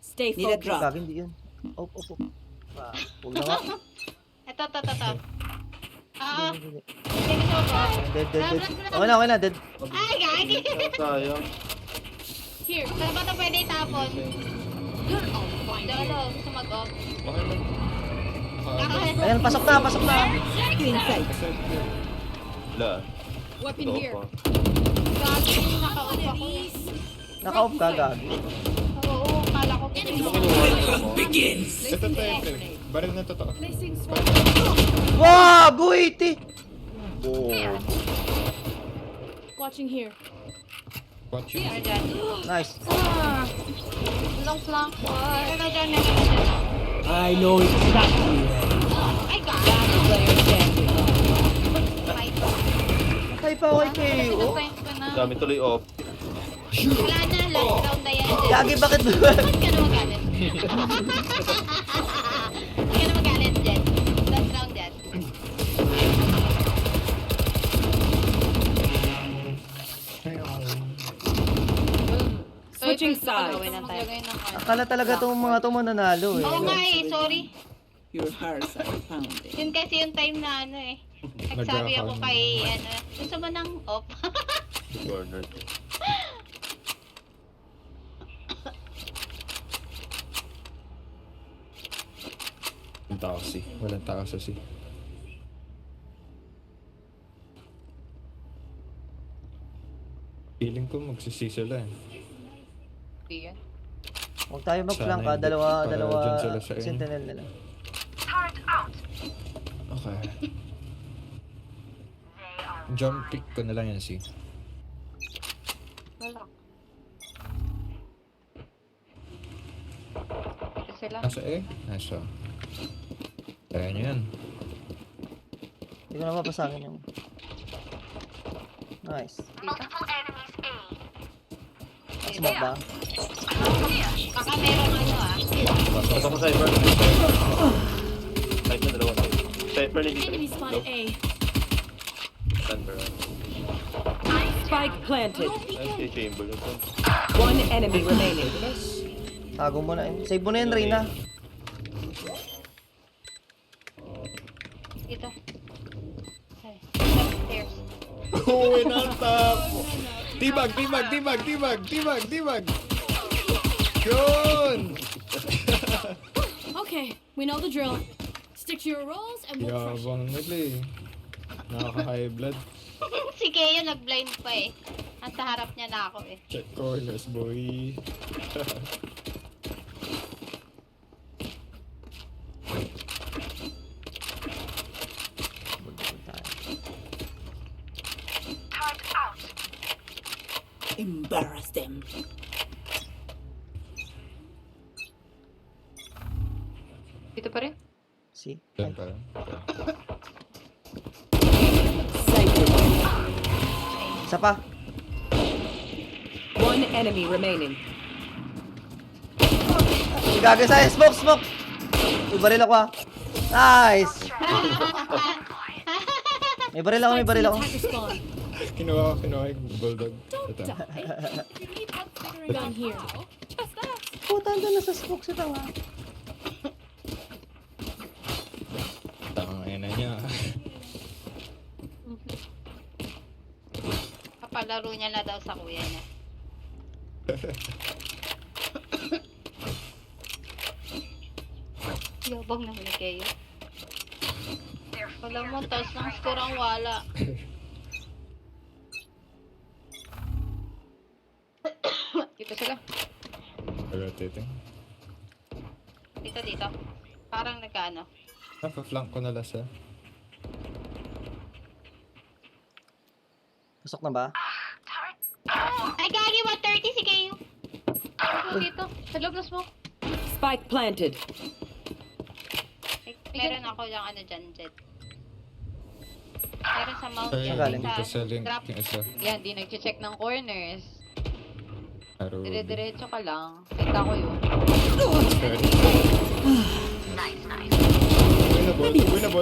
Stay Need a focused. drop. Gag, hindi yun. Op. Huwag na nga. Ito. Ah, Hindi. sige mo ba? Dead. Okay na, dead. Ay, gagi. Sayang. Here. Saan ba ito pwede itapon? Jolo, gusto mag-off. Okay lang. Ayan, pasok na. Inside. Wala. Weapon Ito here. pa. Gagi, naka-off ako. Naka-off ka, gag. Oo, kala ko Ito. Baril na totoo. Placing swarm. Wow, buwiti! Watching here. Watch you. Nice. Long flank. Meron na dyan. I know exactly where. Ay, God! Last player standing. Patay pa ako kay KO. Pinatime ko na. Dami tuloy off. Wala na, last round na yan. Gagi, bakit ba? Ba't ka na magalit? Ba't ka na magalit, Jet? Last round, Jet. Switching Ito, sides. gawin na tayo. Maglagay ng ano. Akala talaga itong mga to mananalo eh. Oo nga eh, sorry. Your hearts are pounding. Yun kasi yung time na ano eh. Nagsabi ako Nagkakaroon. kay, ano, gusto mo ng off? Corner. Walang tao si. Walang tao sa si. Feeling ko magsisi sila eh. Hindi yan. Huwag tayo mag-flank Sana ha. hindi. Dalawa Para dyan sila sa inyo. sentinel nila. Okay. Jump pick ko na lang yan si. Wala. Ito sila. Nasa A? Nasa. Kaya nyo yan. Hindi ko na mapasangin yung... Nice. Dito. Smoke ba? Baka merong ano ah. Pasok mo Cypher. Type na dalawa na. Cypher na dito. Enemy spotted A. Thunder. Spike planted. Ayun kay Chamber. One enemy remaining. Tago mo na yun. Save mo na yun, Reyna. Dito. Ay, upstairs. Uwi na tap! Tibag! Tibag! Tibag! Tibag! Tibag! Tibag! Yun! Okay, we know the drill. Stick to your roles and we'll crush it. Yabang nila eh. Nakaka-high blood. Si Keo nag-blind pa eh. Nasa harap niya na ako eh. Check corners, boy. Embarrass them. Dito pa rin. See? Diyan pa rin. Sighted. Isa pa. One enemy remaining. Gagi sa'yo. Smoke! Smoke! May baril ako ha. Nice! May baril ako, may baril ako. Attacker spawn. Kinuha yung bulldog. Ito. You need help figuring down here. Just that. Puta, doon na sa smoke si Tawa. Tangina niya. Kapalaro niya na daw sa kuya niya. Yabang naman ni Keo. Wala mo, taas ng score ang wala. Dito sila. Rotating. Dito. Parang nagkano. Napa-flank ko na lasa. Pasok na ba? Ay, gagi, 130 si Keo. Ano dito? Sa loob na smoke. Spike planted. Meron ako yung ano dyan, Jet. Meron sa mount Ay, yan. galing dito sa link drop. yung isa. Yan, di nag-check ng corners. Arrow. Dire-diretso ka lang. Kita ko yun.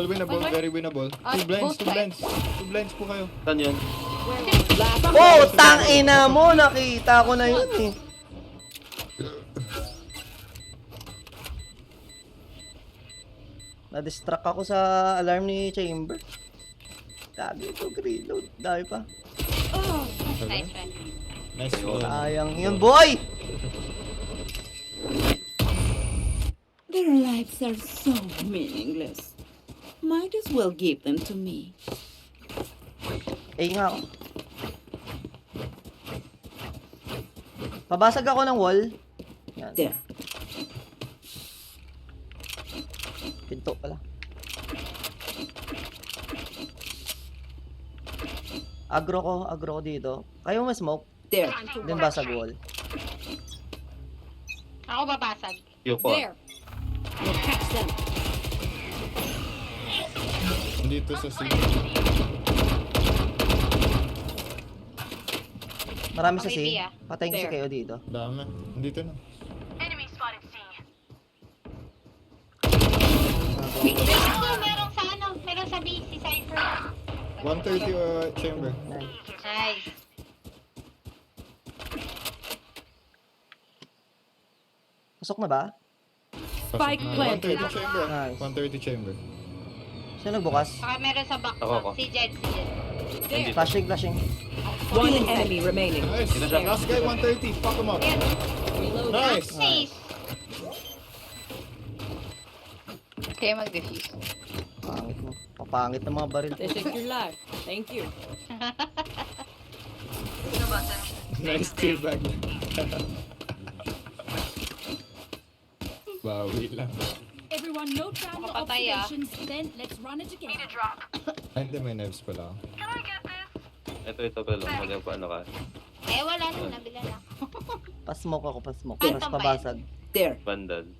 Winnable, very winnable. Two blinds po kayo. Saan yun? Oh, tangina mo! Nakita ko na yun eh. Na-distract ako sa alarm ni Chamber. Gagi ito, reload. Dahil pa. Nice one. Nice one. Sayang yun, boy! Their lives are so meaningless. Might as well give them to me. Eh nga ako. Pabasag ako ng wall. Yan. There. Pinto pala. Agro ko dito. Kayo may smoke? There. Then basag wall. Ako babasag. Yung ko. There. We'll catch them. Dito sa C. Marami sa Okay, C. Bia. Patayin kasi There. kayo dito. Dami. Dito na. Meron sa ano, meron sa B, si Cypher. 130 chamber. Nice. Pasok na ba? Spike Pasok na. planted. 130 chamber. Nice. 130 chamber. Sino nagbukas? Saka meron sa back. Ako. Si Jed, si Jed. Nandito. Flashing, flashing. One enemy remaining. Nice. Last guy, 130. Fuck him up. Nice. Nice. Kaya mag-defuse. Pangit mo. Papangit ng mga baril. This is your life. Thank you. Nice kill back. Bawi lang. Everyone note down the Makapatay, ah. observations, then let's run it again. Ay, hindi. May knives pala ako. Ito pala. Ano ka? Eh, wala na, nabila na. Pasmoke ako, pasmoke. Phantom Mas ba pabasag. There. Bandal.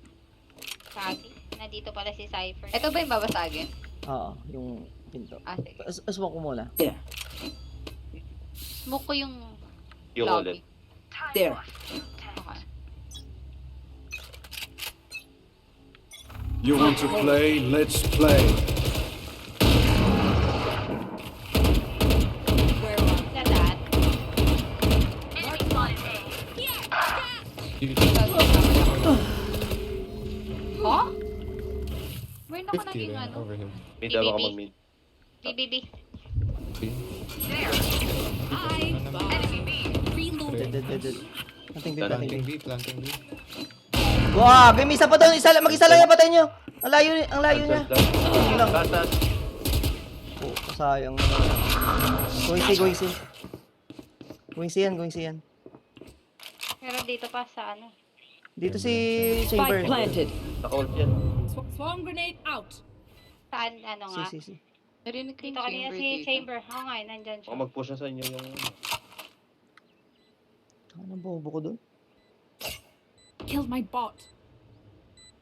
Kagi. Nandito pala si Cypher. Ito ba yung babasagin? Oo, yung pinto. Ah, sige. Smoke ko muna. There. Smoke ko yung Yung lobby. wallet. There. Okay. You want to play? Let's play. Lahat. Huh? Meron ako 50 naging rin. ano. Overhead. Mid ako BBB. mag-mid. BBB. See? Bye. Reload. Dead. Planting B, planting B. Planting B, planting B. Wag! May isa pa doon. Mag-isa lang yan, patayin nyo. Ang layo niya. Yun lang. Tatas. Oh, sayang na. Going C. Going C yan. Meron dito pa sa ano. Dito si Spike Chamber. planted. Naka-ult yan. Swarm grenade out. Saan, ano nga. Si. Narinig ko Dito yung kanina chamber si dito. Chamber. Oo nga, nandyan siya. Baka mag-push na sa inyo yung... Ano bobo ko doon? Killed my bot.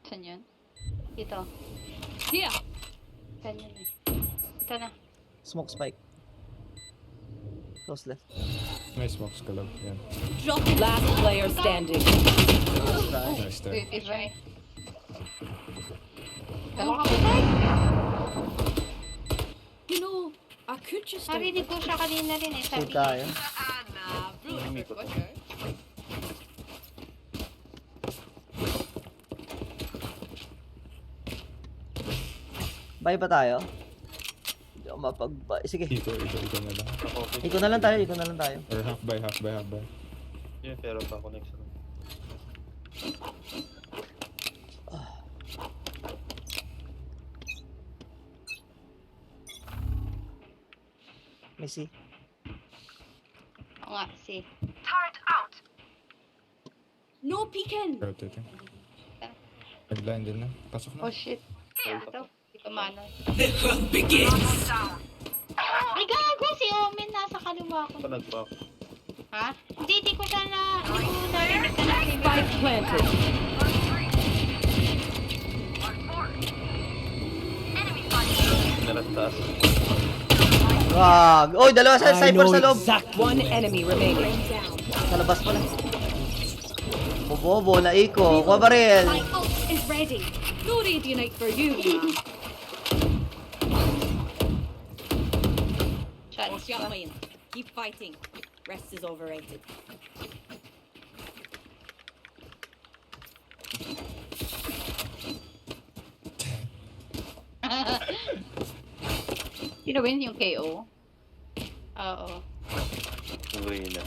Saan yan? Dito. Here. Saan yun eh. Ito na. Smoke spike. Close left. Nice smokes ka lang. Yan. Drop it. Last player standing. Nice try. 35. You know, I could just. Narinig ko siya kanina rin eh. Shoot Sabi tayo. Nah, rude. Okay. Bye ba tayo? Hindi ako mapag-bye. Sige. Ito na lang. Ako, okay. Ikaw na lang tayo. Or half by. Yeah, pero pa ako next. May C. Oo nga, si. No peeking. Pero ito. Nag-blind din na. Pasok na. Oh shit. Ito. Hindi ko mano. Ay, gago! Si Omen nasa kaliwa ko. Ito nag-back. Ha? Hindi ko siya na... Hindi ko narinig ka na Spike planted. Nalas taas. Wag! Oy, dalawa sa Cypher sa loob. One enemy remaining. Sa labas pala. Bobo, laiko. Kuha baril. My ult is ready. No radiant for you, man. Chance Watch out, pa. Wayne. Keep fighting. Rest is overrated. Pinawin yung KO. Oo. Uwi na.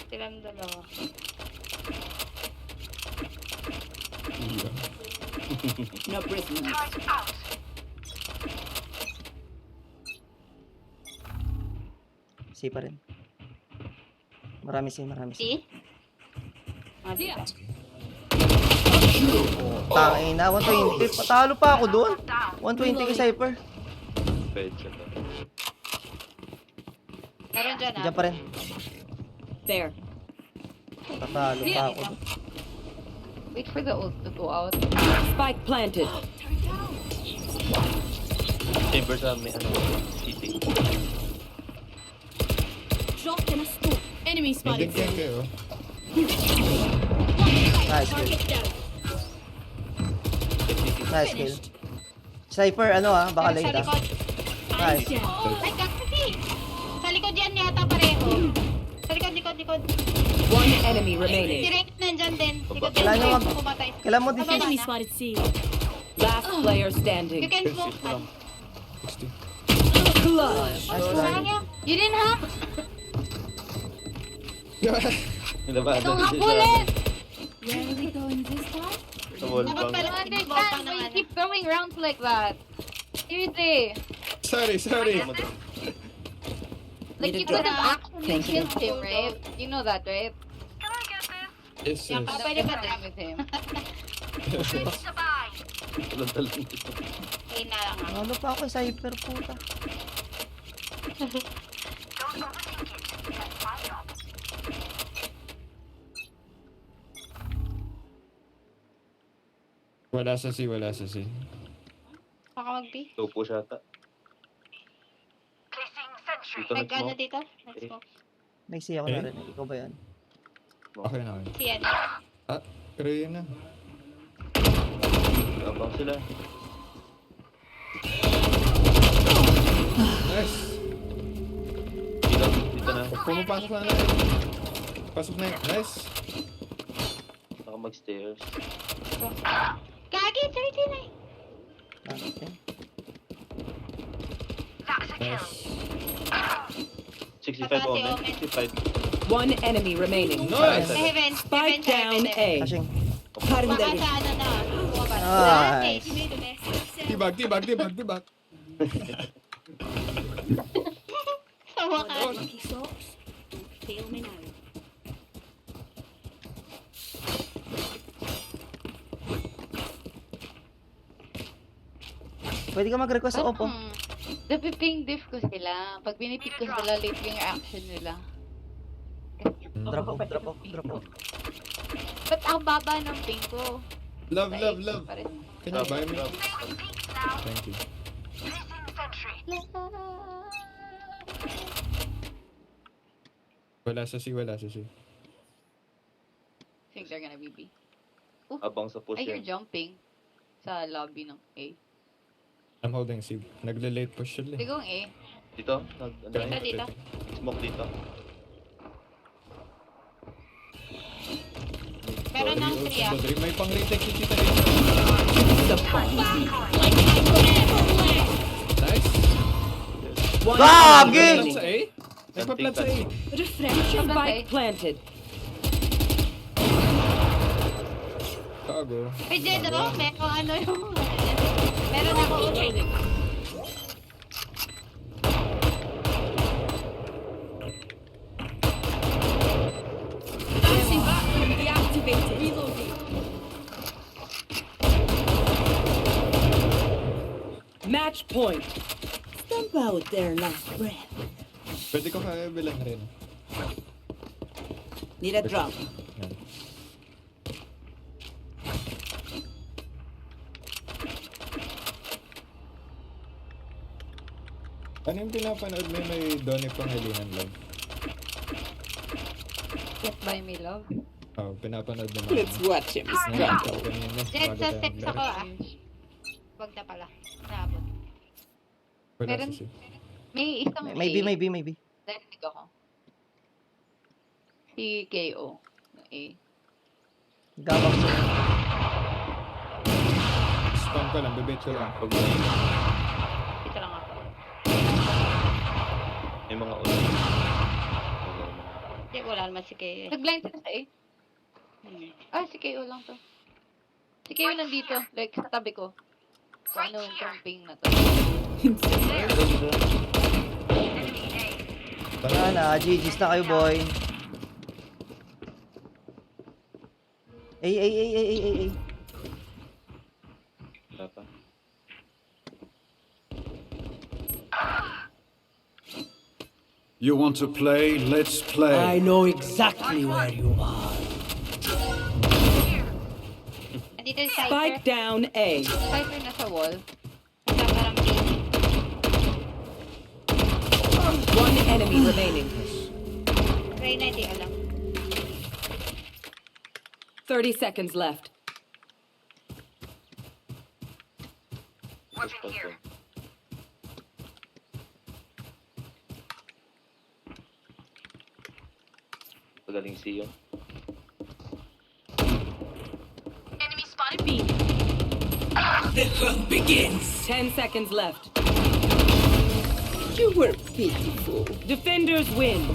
Silang dalawa. No prisoners. C pa rin. Marami C. Si? Here. Tangin na, 120. Patalo pa ako doon. 120 kay Cypher. Pwede siya to. Meron dyan ah. Diyan pa rin. There. Tatalo pa ako doon. Wait for the ult to go out. Spike planted. Chamber sa may ano, city. Dropped in a smoke. Enemy May spotted. digyan kayo. Nice kill. Target down. Nice kill. Sniper, ano ah, baka Sa late ah. likod. Nice. Ay, kasi. Sa likod yan yata pareho. Sa likod. One enemy Si remaining. Rick nandyan din. Likod yan. Kailangan Rick, mag- pumatay. Kailan mo Baba defuse? Enemy na. spotted C. Last player You standing. can smoke. Persist lang. 60. Clutch. Nice Sayang try. yan. You didn't have Nilabanan no din siya. bullet! Where are we going this time? Sa wall Dapat bang. pala I tinibok pa understand ng why you ano. keep throwing rounds like that. Seriously. Sorry. Like, you Need a could drop. have actually Thank you. killed him, right? You know that, right? Yes, Yan yes. ka, pwede ba Playing with him. Talang-talang dito. Eh na lang ah. Ano pa ako, sniper puta. Wala sa C. Baka mag-B. Low po siya ata. Dito Nag-ano nag-smoke. dito? Nag-smoke. Nagsisi ako na rin. Ikaw ba yan? Okay na. Si ano. Pero yun na. Abang sila. Nice. Dito na. Pumapasok na. Pasok na yun. Nice. Baka mag-stairs. Gagi, 39. Okay. Nice. 65 omen. 65. One enemy remaining. Nice. Sa heaven. Spike down A. Flashing. Cutting Baka them. sa ano na. Bumaba. Nice. You made a mess of yourself. Tibag. Sa wakas. Lucky socks. Don't fail me now. Pwede ka mag-request sa Oppo. Napiping diff ko sila. Pag pinipick ko sila, late yung reaction nila. Drop off. Ba't ang baba ng ping ko? Love. Sa 8 pa rin. Can you buy me? Thank you. Wala sa C. Think they're gonna be B. Abang sa push I hear yan. jumping sa lobby ng A. I'm holding C. Nagle-late push sila. Sigong A. Dito? Ano yun? Dito. Smoke dito. Meron ng 3 ah. May pang-retake si Tita dito. Nice. One Gagi! enemy Sa remaining. A? Nagpa-plat sa A. Refresh. Spike planted. Kago. Uy, Jed, oh, meron ano yung... Meron ako ulit. Bouncing back from deactivated. Reloading. Match point. Stamp out their last breath. Pwede ko kaya bilang rin. Need a drop. Yan. Ano yung pinapanood mo yung may Donnie Pangilinan love? Get by me, love. Oh, pinapanood naman. Let's watch him struggle. Jed, sa steps ako ah. Wag na pala. Naabot. Wala Meron- sa C. May isang A. Maybe. Narinig ako. Si KO. A. Gabak sa Spam ko lang, bebait ko lang. Pag Dito lang ako. may mga ulo. Hindi, wala naman si Kay. Nag-blind sila sa A. Si KO lang to. Si KO nandito. Like, sa tabi ko. So, ano yung ping na to? Wala na, GG's na kayo boy. Ay. Wala pa. You want to play? Let's play. know exactly where you are. Dito yung Cypher. Spike down A. Cypher na sa wall. Parang B. One enemy remaining. Reyna, hindi alam. 30 seconds left. Magaling si yun. The hunt begins. 10 seconds left. You were pitiful. Defenders win.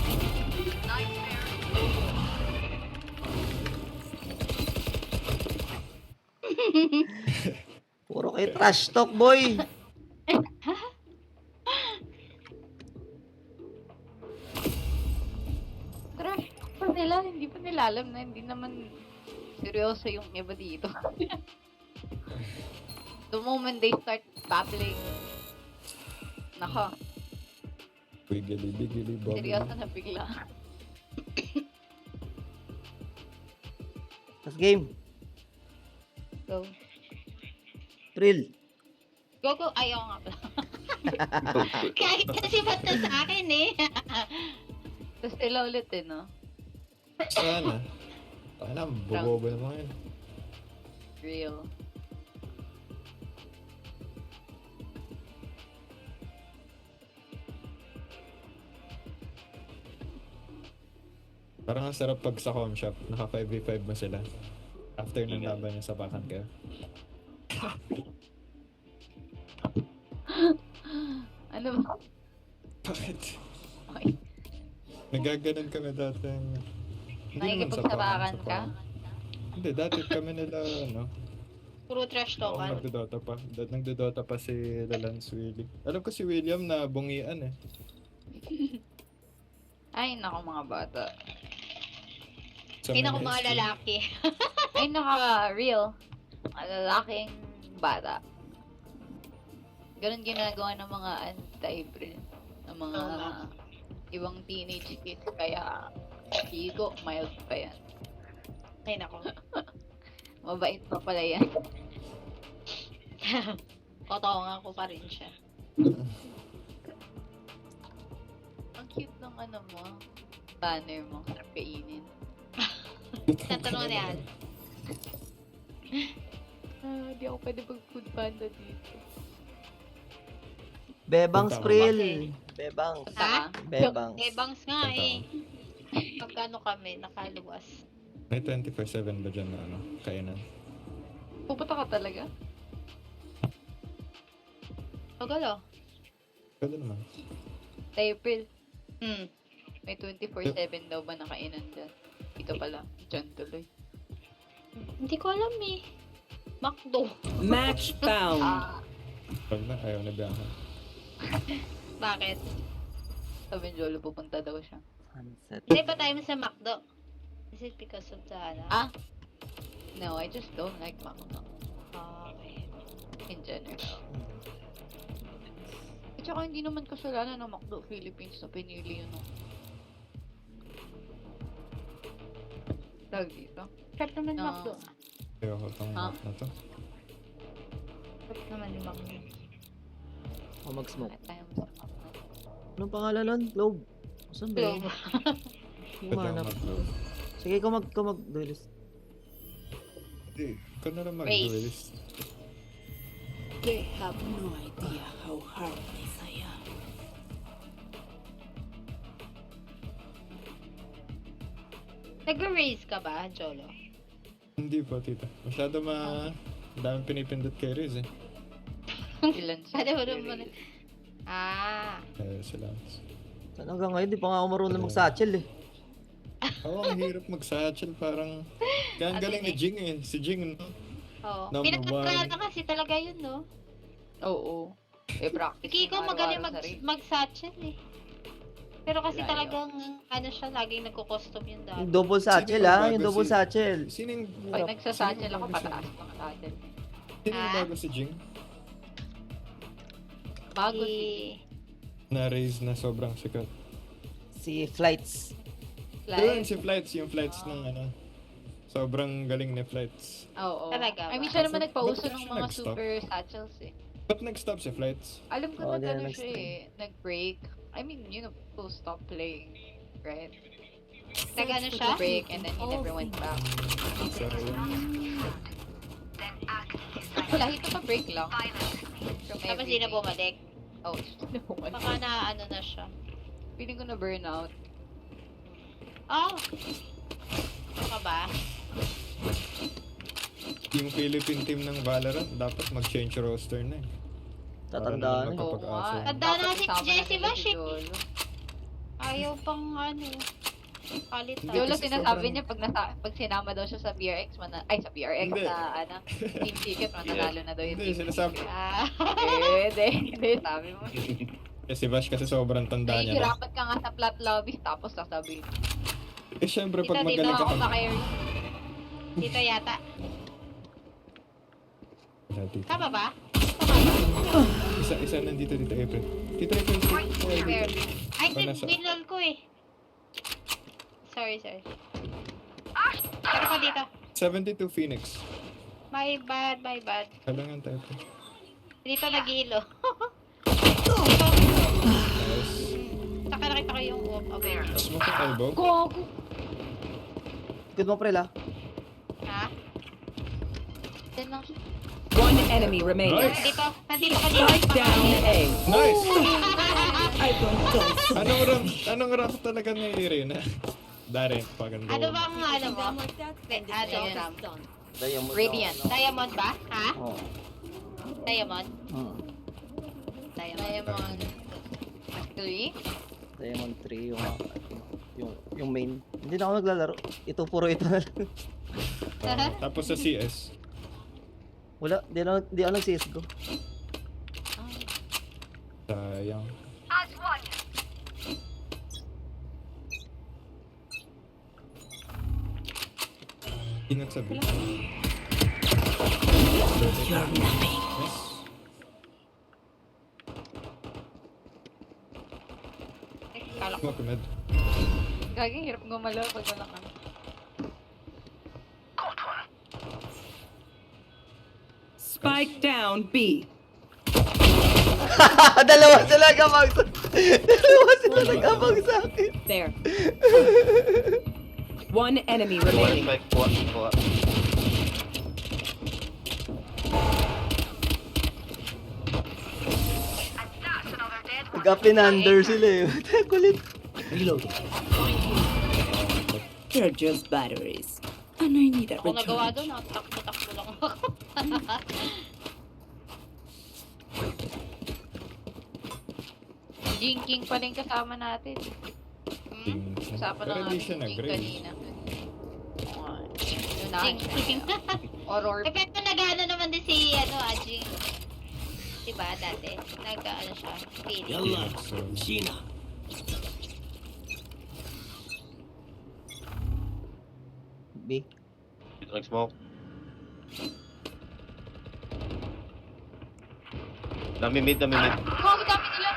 Puro kayo trash talk, boy. Pero pa nila, hindi pa nila alam na hindi naman seryoso yung iba dito. The moment they start babbling, nako, Bigili, bigili, bobbili. seryoso na bigla. Last game. So, Thrill. Go, go. Ayaw nga pala. Kaya kasi ba't na sa akin eh. tapos sila ulit eh, no? Sana. Sana, bobobo naman yun. Real. Parang ang sarap pag sa com shop, naka 5v5 mo sila. After ng laban yung sapakan kayo. Ano ba? Bakit? Okay. Nagaganon kami dati. Nakikipagsabakan ka? Hindi, dati kami nila, ano. Puro trash Oo, talk. nagdodota pa. Nagdodota pa si Lance Willie. Alam ko si William na bungian eh. Ay, nako mga bata. Sa Hindi na ako mga mga SG. lalaki. Ay, naka-real. Mga lalaking bata. Ganon ginagawa ng mga anti-breed. Ng mga ibang teenage kids. Kaya, higo, mild pa yan. Ay, nako. Mabait pa pala yan. Kotongan ko pa rin siya. Ang cute ng ano mo. Banner mo. Sarap kainin. Tatanong na yan. Di ako pwede mag-food panda dito. Bebang Punta ka Thrill. Bebang. Ha? Bebang. Bangs nga eh. Pagkano kami, nakaluwas. May 24/7 ba dyan na ano, kainan? Pupunta ka talaga? Pagalo. Pwede naman. April. Hmm. May 24/7 daw ba nakainan dyan? Ito pala. Dyan tuloy. Hindi ko alam eh. McDo. Match found. Pag na, ayaw na Bianca. Bakit? Sabi ni Jolo, pupunta daw siya. Sunset. Hindi pa tayo sa McDo. Is it because of the ano? No, I just don't like McDo. Okay. In general. At saka hindi naman kasalanan ng McDo Philippines na pinili yun. Tawag dito. Sarap naman No. McDo. Ayoko itong Ah. map na to. Sarap naman yung McDo. O mag-smoke. Wala tayong sa McDo. Anong pangalan nun? Globe. Saan ba yun? Globe. Yung manap. Sige, kung mag-duelist. Hindi, ikaw na lang Race. mag-duelist. They have no idea how heartless I am. Nag-raise ka ba, Jolo? Hindi po, tita. Masyado daming pinipindot kay Riz eh. Ilan siya? Ano naman? Ah. Sila. Hanggang ngayon, di pa nga ako marunong mag-satchel eh. Oo, ang hirap mag-satchel. Parang, kaya ang galing ni Jing eh. Si Jing, no? Oo. Number Pinagkatrata kasi talaga yun, no? Oo. Practice. Kiko yung magaling araw-araw sa rin. mag-satchel eh. Pero kasi Wala talagang, ano siya, laging nagko-custom yung dati. Yung double satchel Sino ah, bago yung double si- satchel. Sino yung... Pag nagsasatchel sino ako, yung bago pataas ng satchel. Sino yung Ah? bago si Jing? Bago Si... Na-raise na sobrang sikat. Si Flights. Yun, Like, si Flights. Yung Flights ng ano. Sobrang galing ni Flights. Oo. Talaga I mean, ba? siya naman Bakit nagpauso siya ng mga nag-stop? super satchels eh. Ba't nag-stop si Flights? Alam ko Oo, na di na gano'n siya nag-stream. eh. Nag-break. I mean, you know, people stop playing. Right? Nag-ano Took siya? a break and then he never went back. Sorry. Wala, he took a break lang. From Tapos di na everything. bumalik. Oh, no. Baka na ano na siya. Feeling ko na burnout. Oh! Baka ba? Yung Philippine team ng Valorant, dapat mag-change roster na eh. Tatandaan eh. Oo Magpapag-aso. nga. Tanda na Dapat si isama Jessie nila Bash eh. Jolo. Ayaw pang ano. Palitan. Hindi, Jolo, kasi sinasabi sobrang- niya pag sinama daw siya sa PRX, sa PRX Hindi. na ano, Team Secret, mananalo na daw yung Hindi, Team sinasabi. Ah. Hindi, sabi mo. Eh, si Bash kasi sobrang tanda niya na. Nahihirapan ka nga sa flat lobby, tapos sasabihin. Eh, syempre, pag Dito, magaling ka Ako pag... pa kayo. Dito yata. Tama ba? Isa nandito dito, April. Dito, April. Where? Ay, Oh, nasa- binlol ko eh. Sorry. Pero ko dito. 72 Phoenix. My bad. Kailangan tayo. Dito nag-hilo. Nice. Saka nakita ko yung okay. Smoke yung elbow. Gogo! Good mo, pre, la. Ha? Yan lang siya. One enemy remaining. Nice. Nandito ka dito. Spike down A. Nice! I don't Anong rank talaga ni Irene? Dari, paganda. Ano bang ano mo? Ayan. Diamond. Radiant. Diamond ba? Ha? Oo. Diamond? Diamond 3? Diamond 3 yung main. Hindi na ako naglalaro. Ito, puro ito na lang. Tapos sa CS. Wala, di ako nag-CSGO. Sayang. Ingat sa B. Yes. Kala ko. Smoke mid. Gaging hirap gumalaw pag wala ka. Spike down B. Dalawa sila nag-abang sa akin. There. One enemy Kuha, remaining. Spike. Kuha. Nag-up-in-under sila eh. Kulit. They're just batteries. And I need a Ako nagawa recharge. doon. Takbo lang ako. Jinking pa rin kasama natin. Ting. Usapan Pero na di natin siya yung Jing nag-raise. kanina. Yun na. Jing. Horror. Eh, pero nag-ano naman din si, Jing. Diba, dati? Nag-ano siya, feeling. B. Dito nag-smoke. Dami mid. Gogo, dami nila.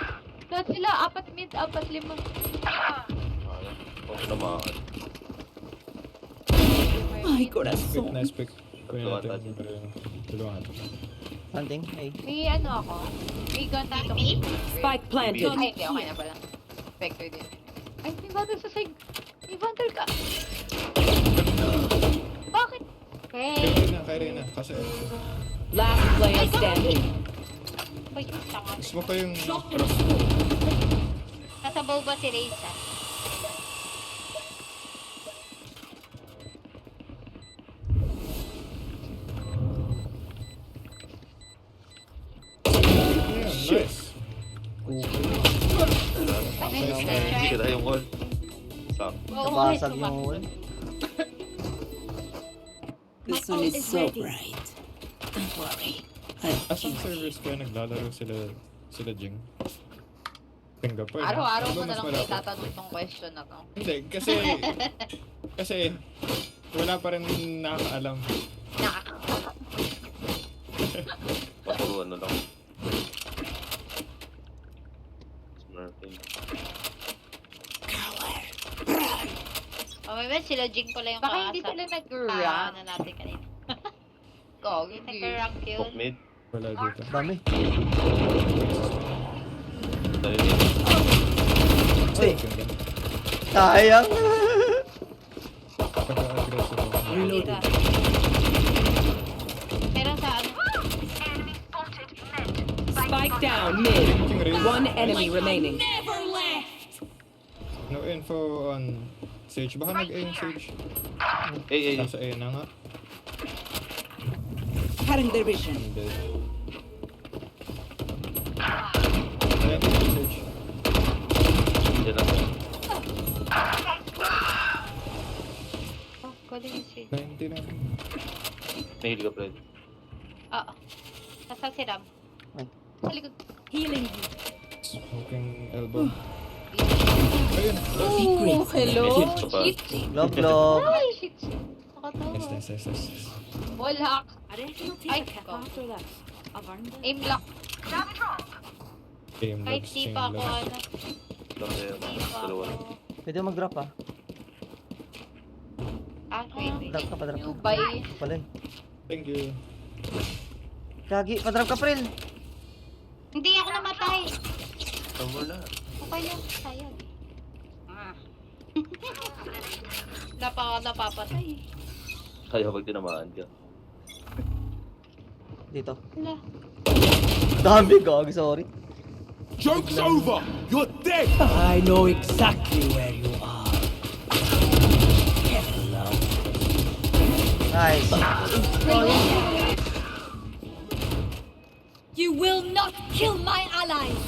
Lahat sila, 4 mid, 4 5. Okay naman. My Pick, corazón. nice pick. Kuya Tulungan natin. Tulungan natin. Hunting. Ay. May ano ako. May gun dito. Spike planted. Ay, hindi. Okay na pala. Vector din. Ay, may vandal sa side. May vandal ka. Bakit? Hey. Kay Reyna. Kasi Last player standing. Uy, tama. smoke ko yung... Nasa bow ba si Reza? Nice. Hindi ka tayo wall. Stop. Oo, Nabasag sumak- yung wall. The sun is so bright. Don't worry. As in servers ko naglalaro sila Jing. Singapore. Araw-araw Ano mo ba na mas lang malapit? itatanong tong question na to. Hindi, kasi wala pa rin nakakaalam. Papuro ano lang. Smurfing. Oh, may Sabi, sila Jing pala yung Baka hindi sila nag-rank. Ano natin kanina. Gagi. Nag-rank yun. Top mid. Wala dito. Dami. Tayo mid. Uy, Ganda. sayang. Pagka-aggressive ako. Dito. Pero sa ano? Spike down mid. Yung rail. One enemy remaining. Never left! No info on Sage. Baka nag-A yung Sage. Eh. Nasa A na nga. Cutting their vision. Hindi. Ayan yung Sage. Diyan lang. Oh, galing si... 90 na. Nahil ka, Fred. Oo. Nasa si Ram. Sa likod. Healing you. Smoking elbow. Ayun. Oh, hello. Message pa. Cheat. Log. Ay, shit. Nice, Nakatawa. nice. Wallhack. I reckon I'll Ay, take a cap go. after this. I've earned it. Aim lock. Game Kahit logs, di chain pa ako logs. ano. Lang sa'yo. Di pa Dalawa. ako. Pwede mo mag-drop ah. Wait. Drop ka, pa-drop New ka. buy. Pala. Thank you. Gagi, pa-drop ka, Pril. Hindi ako namatay. Tama na. Okay lang. Sayang. Napapatay. Kaya pag tinamaan ka. Dito. Wala. Dami, gagi, sorry. Joke's over! You're dead! I know exactly where you are. Nice. You will not kill my allies!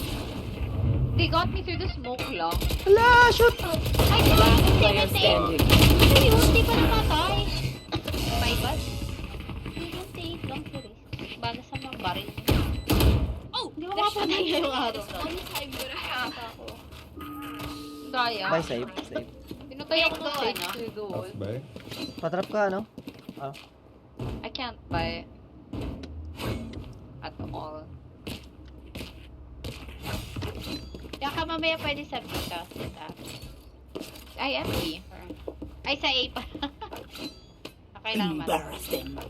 They got me through the smoke lang. Hala, shoot! Ay, Last hindi, player hindi. standing. Ayun, hindi pa namatay. My bad. Hindi, don't worry. Bala sa mga baril. Oh, Hindi mo mapatay yung araw. I'm gonna have. Daya. Bye, save. Save. Pinatay ako ng Go, sage ano? through the wall. Off by. Pa-drop ka, ano? I can't buy at all. Kaya ka mamaya pwede sa Vita. I am B. Ay, sa A pa. Okay lang man. Embarrass them. A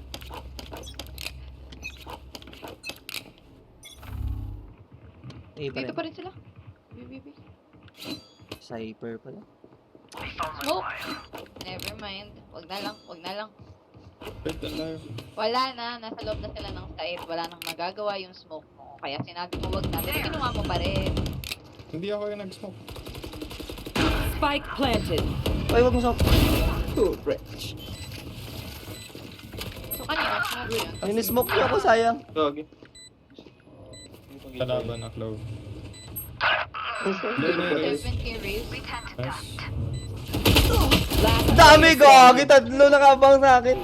pa Dito rin. pa rin sila. B. Cypher pala. Smoke. Never mind. Wag na lang. Wait, alive. Wala na. Nasa loob na sila ng site. Wala nang magagawa yung smoke mo. Kaya sinabi mo wag na. Pero kinuha mo pa rin. Hindi ako yung nag-smoke. Spike planted. Uy, wag mo sa... Too rich. So kanina smoke yun. Ninismoke niyo ako, sayang. Gagi. Kalaban na Clove. Nice. 17 raise. Nice. Last Dami, player gagi. standing. Tatlo nakabang sa akin.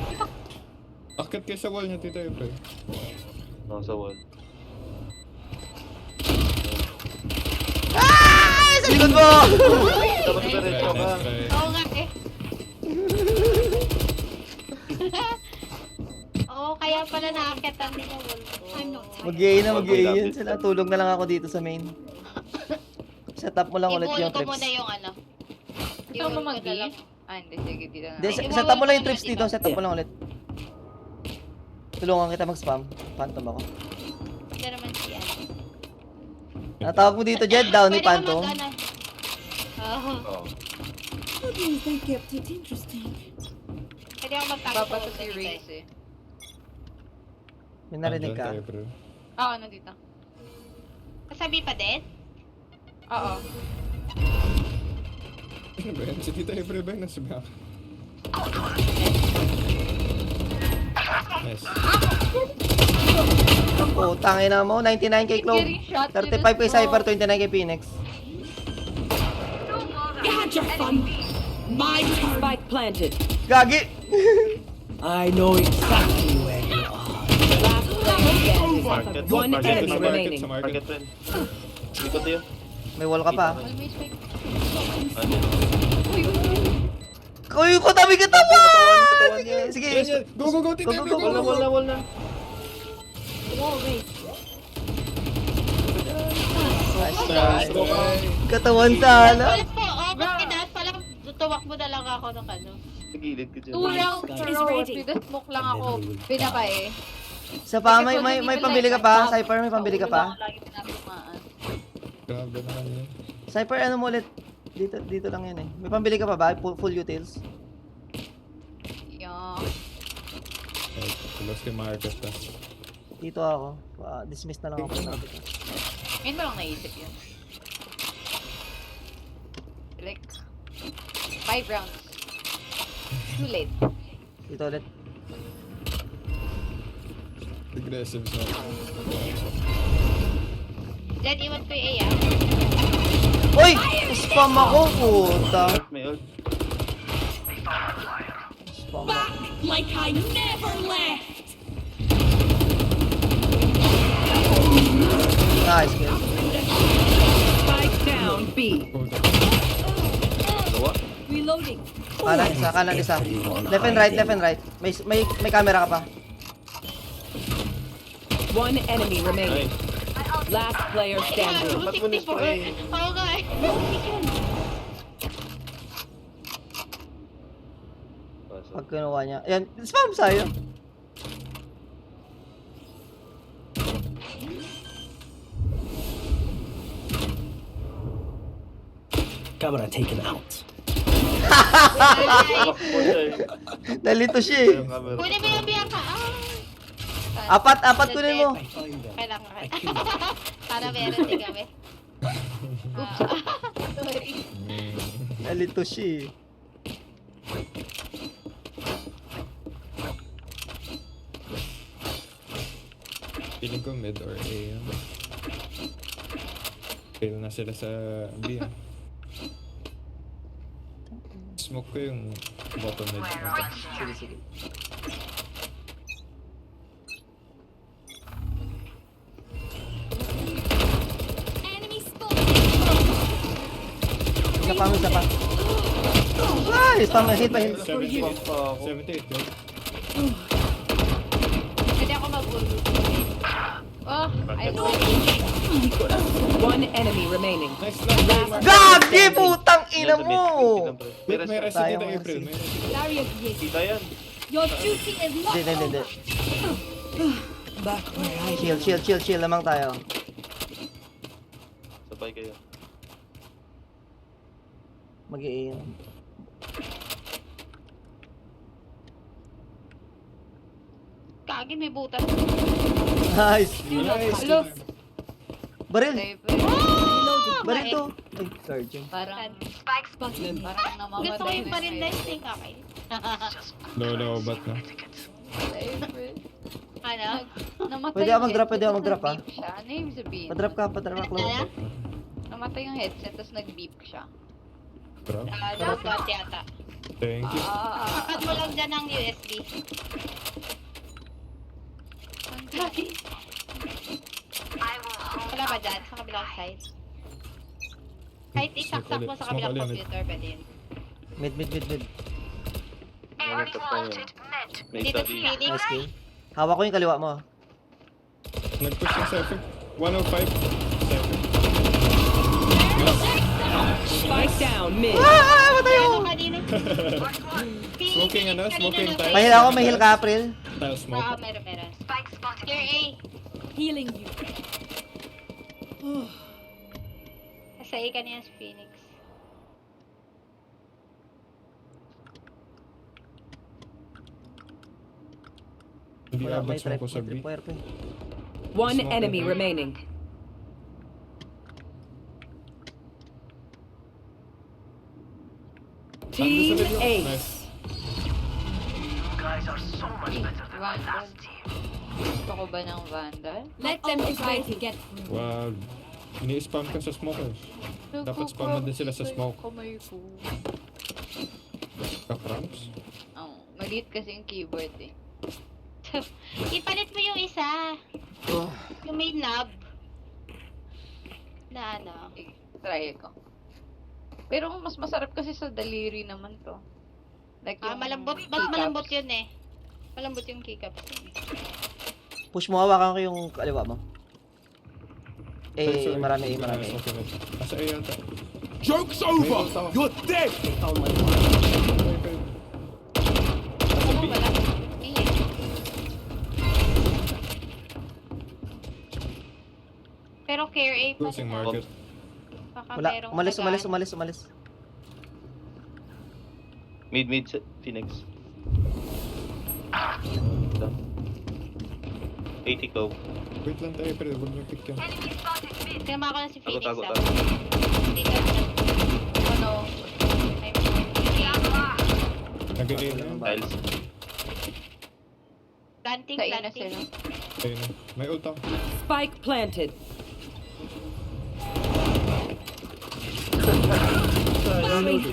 Akit kayo sa wall niya, Tito Efrain. Nasa wall. Ah! Sa likod mo! Dapat diretso ka. Nice try. Oo nga eh. Oo, kaya pala nakakita din yung wall ko. I'm not tired. Mag-iay na, mag-iay yun sila. Tulog na lang ako dito sa main. Set up mo lang ulit I-wall yung ko trips. muna yung ano. Gusto mo I-wall ko mag-B? na lang. Ah, hindi. Sige, dito na. Hindi, set up mo lang yung trips dito. Set up mo lang ulit. Tulungan kita mag-spam. Phantom ako. Hindi naman si ano. Natawag mo dito, Jed. Down ni Pwede ka Phantom. mag-ano. Oo. Oo. At least they kept it interesting. Pwede ako magtago Baba sa to si Raze eh. May narinig ka. Andyan, Tito Efrain. Oo, nandito. Kasabi pa din? Oo. Ano ba yan? Si Tito Efrain ba yung nasa back? Nice. Oh, tangina mo. 99 kay Clove. 35 kay Cypher, 29 kay Phoenix. You had your fun. My spike planted. Gagi! I know exactly where you are. Last player standing. Market. One Market. enemy Sa market, remaining. sa market. Market friend. Likod yun. May wall ka pa. All may spike. Andyan. Uy, katabi ka tama! Katawan niya. Sige, Yes, yes. Go, Tito Go, go, Efrain. go, Wall na, wall na, wall na. Nice Nice try. try. Katawan sana. Wala po. Oo, bakit dahil pala tumakbo na lang ako ng ano. Sa gilid ko dyan. 2 rounds per Is row. ready. Pinasmoke lang ako. Pinapay. Isa pa, may pambili ka pa? Cypher, may pambili ka pa? Lagi pinapatumaan. Grabe naman yun. Cypher, ano mo ulit? Dito lang yun eh. May pambili ka pa ba? Full utils? Yeah. Right. Tulos kay Marcus pa. Dito ako. Dismiss na lang ako. Ngayon mo lang naisip yun. Like, 5 rounds. Too late. Dito ulit. Aggressive siya. Dad, iwan ko yung A ah. Uy! Spam ako, puta. May ult. Spam ako. Back like I never left. Nice, kill. Spike down B. Dalawa? Reloading. Kanan isa. Left and right. May camera ka pa. One enemy remaining. Nice. Last player standing. Ba't mo ni-spray? Oo nga eh. Pag kinuha niya. Ayan, spam sa'yo. Camera taken out. Takbo siya eh. Nalito siya eh. Yung camera. Kunin mo yung biyak ka. Ah. Apat kunin mo. I find them. Kailangan I ka. kill them. Para meron din kami. Sorry. Nalito siya eh. Feeling ko mid or A yan. Fail na sila sa B yan. Smoke ko yung bottom mid. Sige, sige. Enemy spotted. Isa pa. Ay, spam na. Hit pa. 78. Pa ako. 78 yun. Pwede ako mag-ulu. Oh, I know. One enemy remaining. Nice lang. Gagi! Putang ina mo! Wait, may rest Sayang dito mo April. kasi. May rest. Barrier created. Kita yan. Your duty is not Hindi. Back where I Chill lamang tayo. Sabay kayo. Mag-i-aim. Kagi, may butas. Nice! Hello. Baril! Reloading. Baril to! Ay, Sergeant. Parang spotted. namamatay Gusto ko yung na parin sa'yo. na sting. Okay. Low, bat na. April. Ano? Namatay Pwede yung ako mag-drop, headset, mag-drop, tapos ah. nag-beep siya. Ano yung sabihin? Padrap ka, close. Namatay yung headset, tapos nag-beep siya. Drop. Dapat yata. Thank you. Pakat mo lang dyan ang USB. Wala ba dyan? Sa kabilang side? Kahit isaksak mo sa kabilang Smoke ulit. computer, pwede yun. Mid. Ano pa yun? May Dito isa si di. Felix. Nice kill. Hawak ko yung kaliwa mo. Nag-push yung Cypher. 105. Cypher. Spike down mid. Ano kanina? Smoking ano? Smoking time. May heal ako, may heal ka, April. Tile smoke. Oo, meron. Here, A. Healing you. Sa A kanina si Phoenix. Hindi Wala, abot may smoke ko sa B. tripwire pa eh. One Smoke enemy in. remaining. Team Ace. Nice. Vandal. Gusto ko ba ng Vandal? Let them try to get through. Wow. Ini-spam ka sa smokers. Dapat spam din sila sa smoke. Kamay ko. Ka-cramps. Oh, maliit kasi yung keyboard eh. Ipalit mo yung isa. Yung may knob. Na ano. Sige, try ko. Pero mas masarap kasi sa daliri naman to. Like Malambot. Mas keycaps. malambot yun eh. Malambot yung keycaps. Push mo, hawakan ko yung kaliwa mo. Sorry. Marami. Nasa A yata. Joke's over! You're dead! Ako wala. Eh. Pero care A pa Closing na. market. Baka Wala. merong Umalis. tagaan. Mid, Phoenix. 80 go. Wait lang tayo, pero huwag niyo pick yan. Kinama ko na si Phoenix. Tago. Dito. Ano? Nag-aim na yun. Tiles. Planting. Sa ina sila. Ayun na. May ult ako. Spike planted.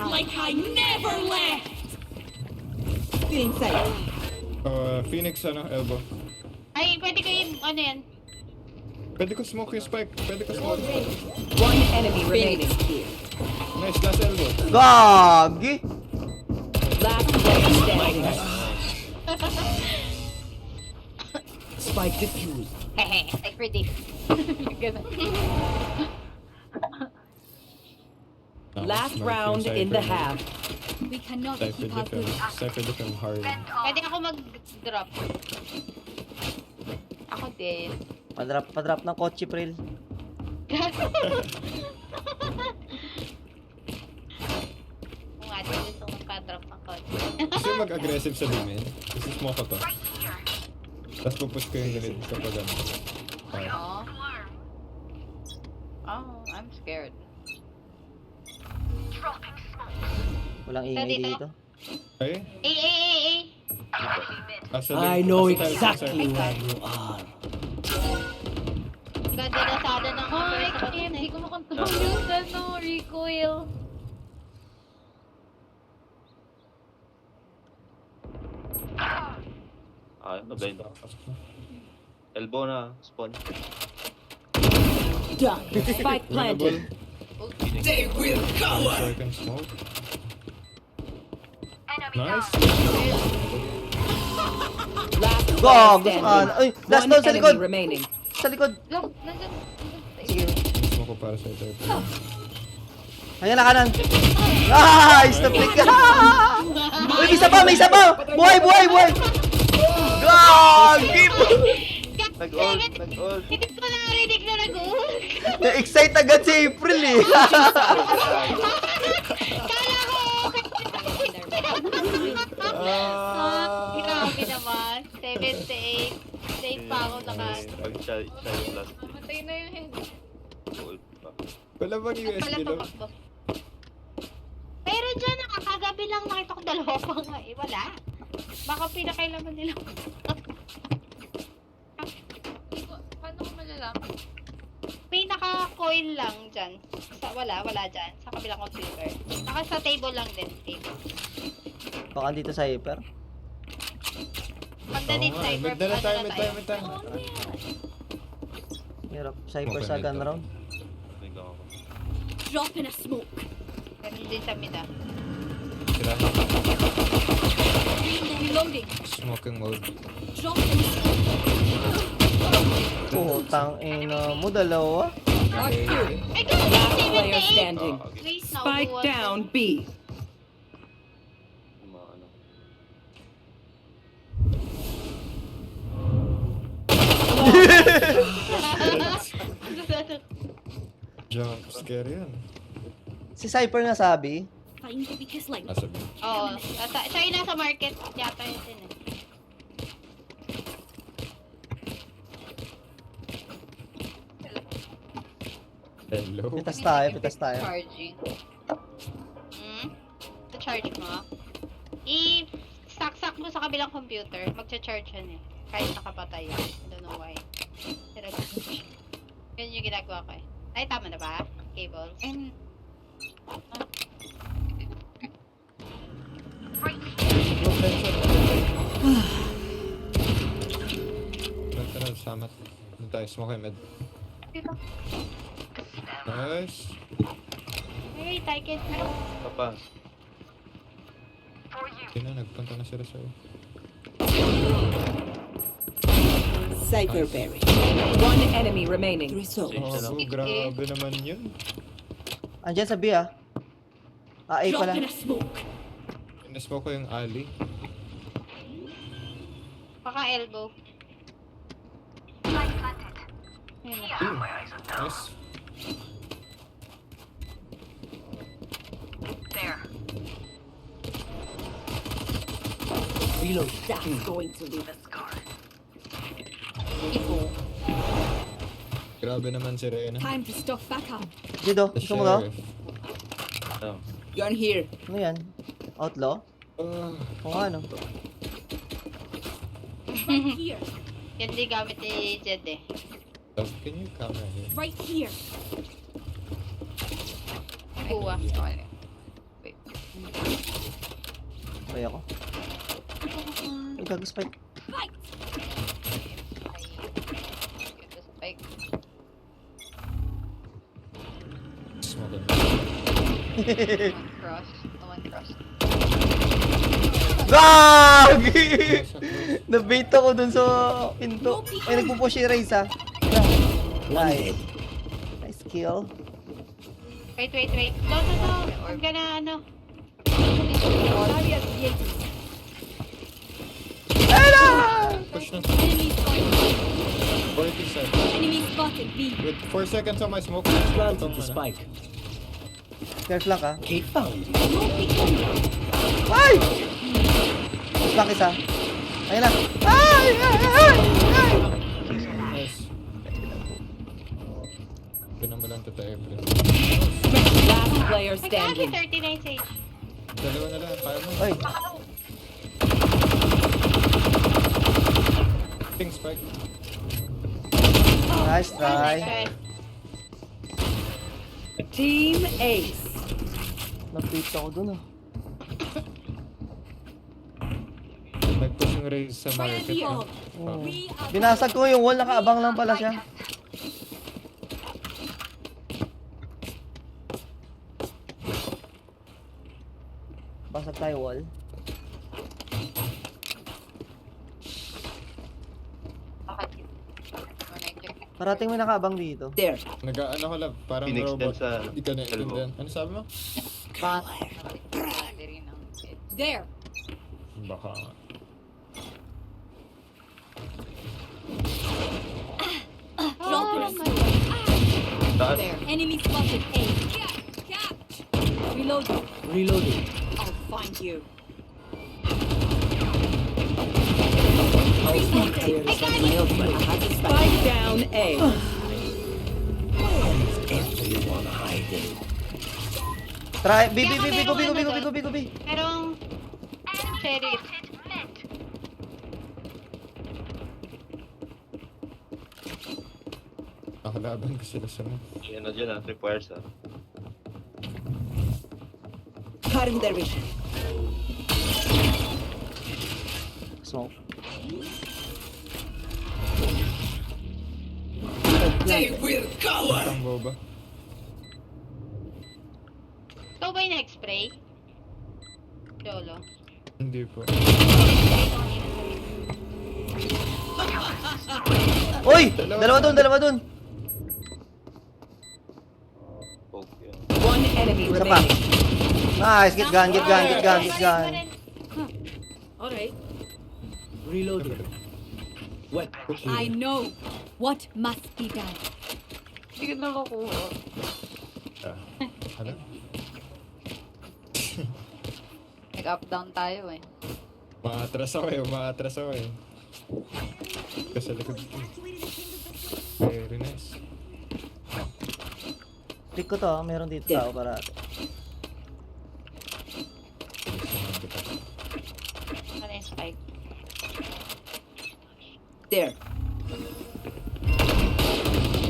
Like I never left! Feeling safe. Phoenix, elbow. Ay, pwede ko yung, ano yan? Pwede ko smoke yung spike. One enemy remaining. Nice, last elbow. Gagi! Last player standing. Spike defused. Hehe, like for this. Ganun. Last round in the half. We cannot Cypher keep our good defense. Cypher defense hard. Pwede ako mag-drop. Ako din. Padrop ng kotse, Pril. Kung nga, din gusto magpa-drop ng kotse. Gusto yung mag-aggressive sa lumin. Kasi smoke ko to. Tapos pupush ko yung ganit kapag ano. Okay. Oh. Oh, I'm scared. Walang Sa ingay dito? dito. Okay? Asa I know exactly where you are. Ganda na sana ng Ay, sa Kim, kotse. hindi ko makontrol yung recoil. Blind ako. Elbow na, spawn. Done. Spike planted. They will cover! Second smoke. Nice! Last Go! player Gusto ka. standing. Ay, last One down sa likod! enemy remaining. Sa likod! Look, nandun. Sige. Smoke ko para sa ito. Ayan na kanan. Ah! Stop pick ka! Uy, may isa pa! Buhay! Gagi! Nag-ult. Hindi ko narinig na nag-ult. Na-excite agad si April eh. Kala ko, grabe naman. 78. Safe pa ako Pag siya yung last. Matay na yung head. Ult pa. Wala bang USD Wala lang? tumakbo. Pero dyan, kagabi lang nakita ko dalawa pa nga eh. Wala. Baka pinakailaman nila. Paano ko malalaman? May naka-coil lang dyan. Wala dyan. Sa kabilang computer. Naka sa table lang din. Table. Baka dito sa hyper. Pag na-need Oo nga, cyber, mid na tayo. Hirap. Cyper sa gun round. Nag ako. Drop in a smoke. Ganun din sa mid ah. Sila. Reloading. Smoking mode. Drop in a smoke. Putang ina mo, dalawa. Ay, Last player standing. Please, Spike naubuan down ko. B. Yung mga ano. Jump scare yan. Si Cyper nga sabi. Find the weakest link. Nasa B. Oo. Siya yung nasa market. Yata yun din eh. Hello? Pitas tayo. Charging. Charge mo. I-stack mo sa kabilang computer. Magcha-charge yan eh. Kahit nakapatay yan. I don't know why. Pero yun yung ginagawa ko eh. Ay, tama na ba? Cables. And, Tara, samat. Doon tayo, smoke yung med. Nice. Hey, Taiken. Papa. Kina, nagpunta na sila sa'yo. Cypher berry. One enemy remaining. Oh, grabe naman yun. Andyan sa B ah. Ah, A Drop pala. in a smoke. Inismo ko yung alley. Baka elbow. Ayun na. Nice. Reload. That's going to leave a scar. Grabe naman si Reyna. Time to stock back up. Dito, The gusto mo daw? sheriff. Oh. Gun here. Ano yan? Outlaw? Oo nga, no? Right here. Yan di gamit ni Jed eh. Can you camera here? Right here. Kuha. Pray ako. Ay, gago-spike. Fight. Spike. Smoke it. Cross. Naman cross. Gagi! Nabait ako dun sa pinto. Ay, nagpupush si Raze ah. Nice. Nice kill. Wait. No. Huwag ka na ano. Barrier created. Push na. Enemy spotted. 40 seconds. Enemy spotted. B. With 4 seconds on my smoke. Planted the spike. Fair flank ah. Kate found you. Ay! Flank isa. Ayun na. Ay! Nice. Pinamulan to April. Last player Magkano standing. 39 sage? Dalawa na lang. Kaya mo. Ay! Ping spike. Nice try. Okay. Team Ace. Nabait ako dun ah. Nag-push yung raise sa market. Here. No? Oo. We are Binasag ko yung wall, nakaabang lang pala siya. Basag tayo wall. Parating may nakaabang dito. There. Nag-ano ko lang. Parang Phoenix din robot. sa Hindi ka elbow. na-extend. Ano sabi mo? there. Baka nga. Drop in a smoke. Taas. Enemy spotted. A. Catch. Reloading. Reloading. I'll find you. Spike down A. Everyone hiding. Try, B. Merong sheriff. Nakalaban ko sila sa mga. Yan na dyan ah. Tripwires ah. Cutting their vision. Smoke. Isang boba. Ikaw ba yung nag-spray? Lolo. Hindi po. Uy! Dalawa dun. Poke yun. One enemy Isa pa. remaining. Nice, get gun. Alright. Reloading. What? I know what must be done. Hindi ko nakakuha. Ano? Nag-up down tayo eh. Umaatras ako eh. Kasi likod ko. Very nice. Click ko to, meron dito tao para. Ano yung spike? There.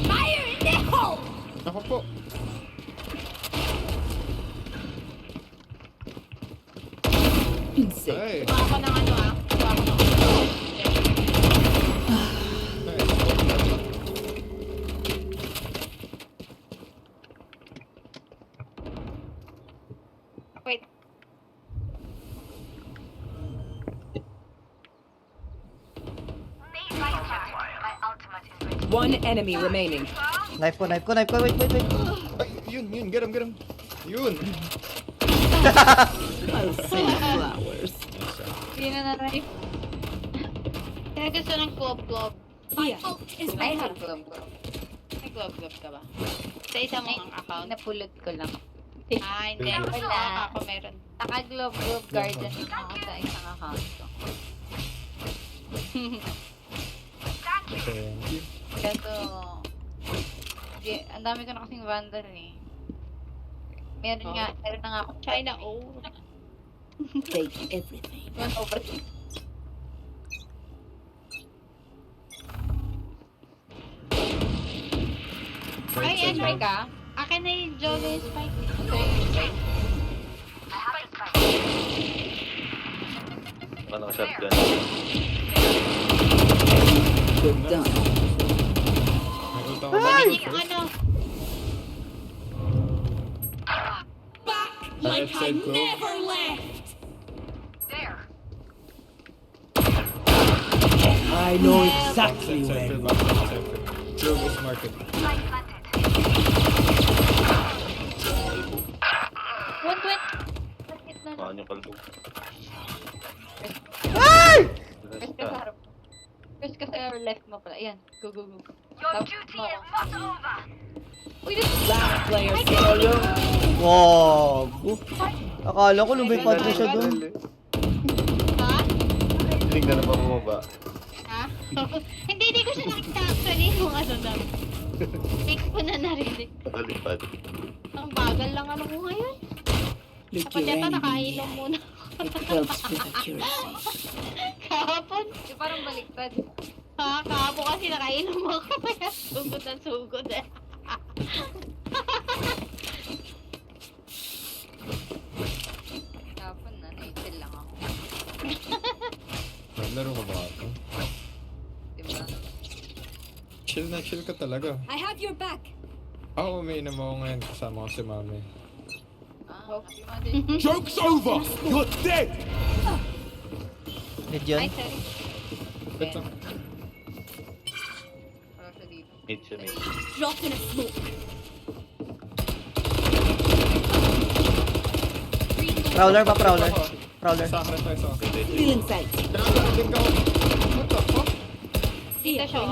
Fire in the hole! Ako po. Insane. Ay! Kuha ko ng ano ah. Kuha ko ng Nice. Wait. One enemy remaining. Knife ko. Wait. Ay, yun. Get him. Yun! I'll send flowers. Hindi na na-knife. Kaya gusto ng glove. My ult is Ay, ready. nag-glove ko. May glove ka ba? Sa isa mong account? Napulot ko lang. Ah, hindi. Wala. Ako meron. Naka-glove garden lang ako sa isang account ko. Thank you. Kaso, ang dami ko na kasing vandal eh. Meron na nga ako. China O. Take everything. One over. Ay, ano? Try ka? Akin na yung Jolly Spike. Ano ka shotgun? Good done. May ult ako Hindi mag-ult yung first. ano. Left side ko. Never left. I know exactly Backside where center, you backside are. center. Globe is market. Maan yung kalbo. First ka sa harap. First ka sa left mo pala. Ayan. Go. Tapos mo ako. Uy, Last player standing. Wow. Akala ko lumipad na siya doon. Ha? Tinignan na pa bumaba. Ha? Hindi ko siya nakita actually yung ano na. Fake ko na narinig. Nakalipad. Ang bagal lang ano mo ngayon. Look Ako your dito enemy. nakainom muna. It helps with accuracy. Kahapon. di parang baliktad. Ha? Kahapon kasi nakainom ako. Kaya sugod na sugod eh. Kapon na, na-chill lang ako. Naglaro ko ba ako? Diba? Chill ka talaga. I have your back. Ako, umiinom ako ngayon kasama ko si mami. Happy Mother's Joke's over! You're dead! Hit Ay, yun. sorry. Wait lang. Para siya dito. Mid siya, mid. Drop in a smoke. Prowler pa, prowler. Prowler. Sa akin tayo, sa akin. Still in sight. Nakating ka. What the fuck? Dito siya.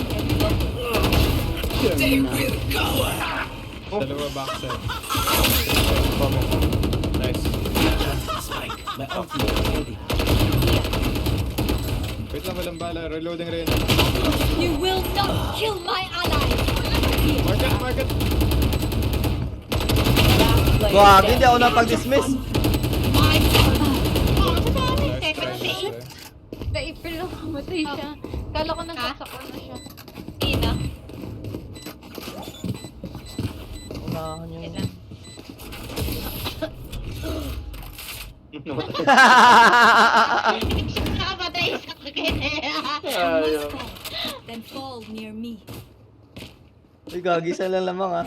Dalawa backside. Nice. My ultimate is ready. Wait lang, walang bala. Reloading rin. You will not kill my allies. Market! Last player Wag, hindi standing. ako napag-dismiss. My turn. Nice try, nice try. Sa April lang mamatay siya. Kala ko nagsasakon na siya. Dito. Unahan yung... Wait lang. Nakapatay sa akin eh. Ayaw. Then fall near me. Uy, gagisa lang lamang ah.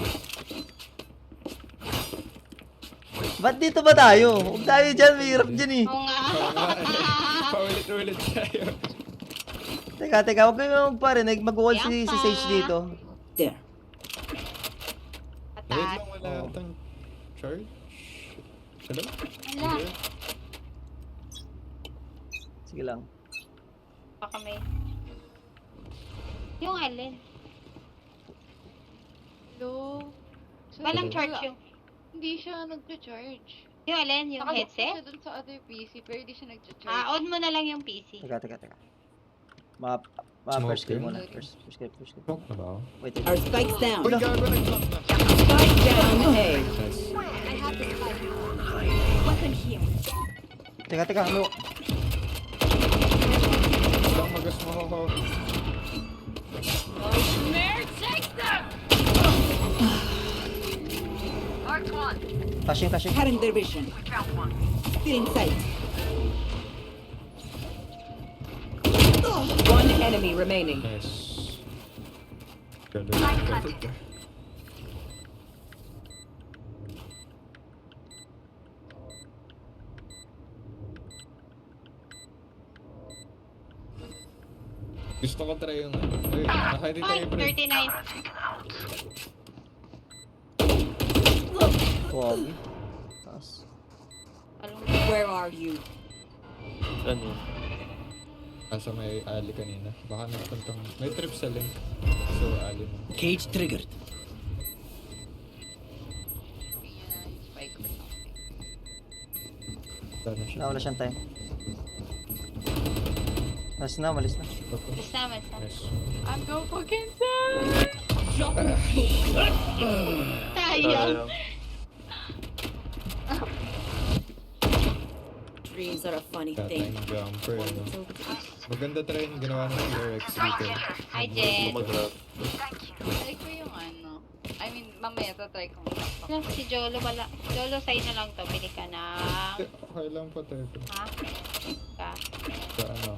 Ba't dito ba tayo? Huwag tayo dyan, may hirap dyan eh. Oo nga. Paulit-ulit tayo. Teka, huwag kayo magparinig. Mag-wall si Sage dito. There. Wait Atas. lang, wala atang charge. Hello? Wala. Sige lang. Baka may... Yung alin. Hello? Walang Wala. charge yung... Hindi siya nagcha-charge. Yung alin, yung Nakalock headset? siya dun sa other PC, pero hindi siya nagcha-charge. Ah, on mo na lang yung PC. Teka. First kill muna. First kill. Smoke na ba ako? Wait. Our spike's down. Uy, gago, nag-block na. Spike down A. Nice. I have the spike. Weapon here. Teka, ano? Lang magas mo ho. Nightmare takes them. Flashing. Cutting their vision. Still in sight. One enemy remaining. Nice. Ganda. Gusto ko try yung... Uy, nakaedit Ay, tayo, pre. 39. Wag. Where are you? Saan yun? Nasa may alley kanina. Baka nagpuntang... May trip sa link. So, alley mo. Cage triggered. Yun na yung spike or something. Sana siya. Wala siyang time. Malis na, malis na. Okay. Basta naman sa. Nice. I'm go fucking sad! Sayang. Dreams are a funny Tatay thing. ng jumper. One No? little Maganda try yung ginawa ng TRX dito. Hi, Jen. Mag-grab. Try ko yung ano. I mean, mamaya tatry ko. Ano, si Jolo wala. Jolo, sa'yo na lang to. Bili ka na. Okay lang po tayo. Ha? Ka. Sa ano.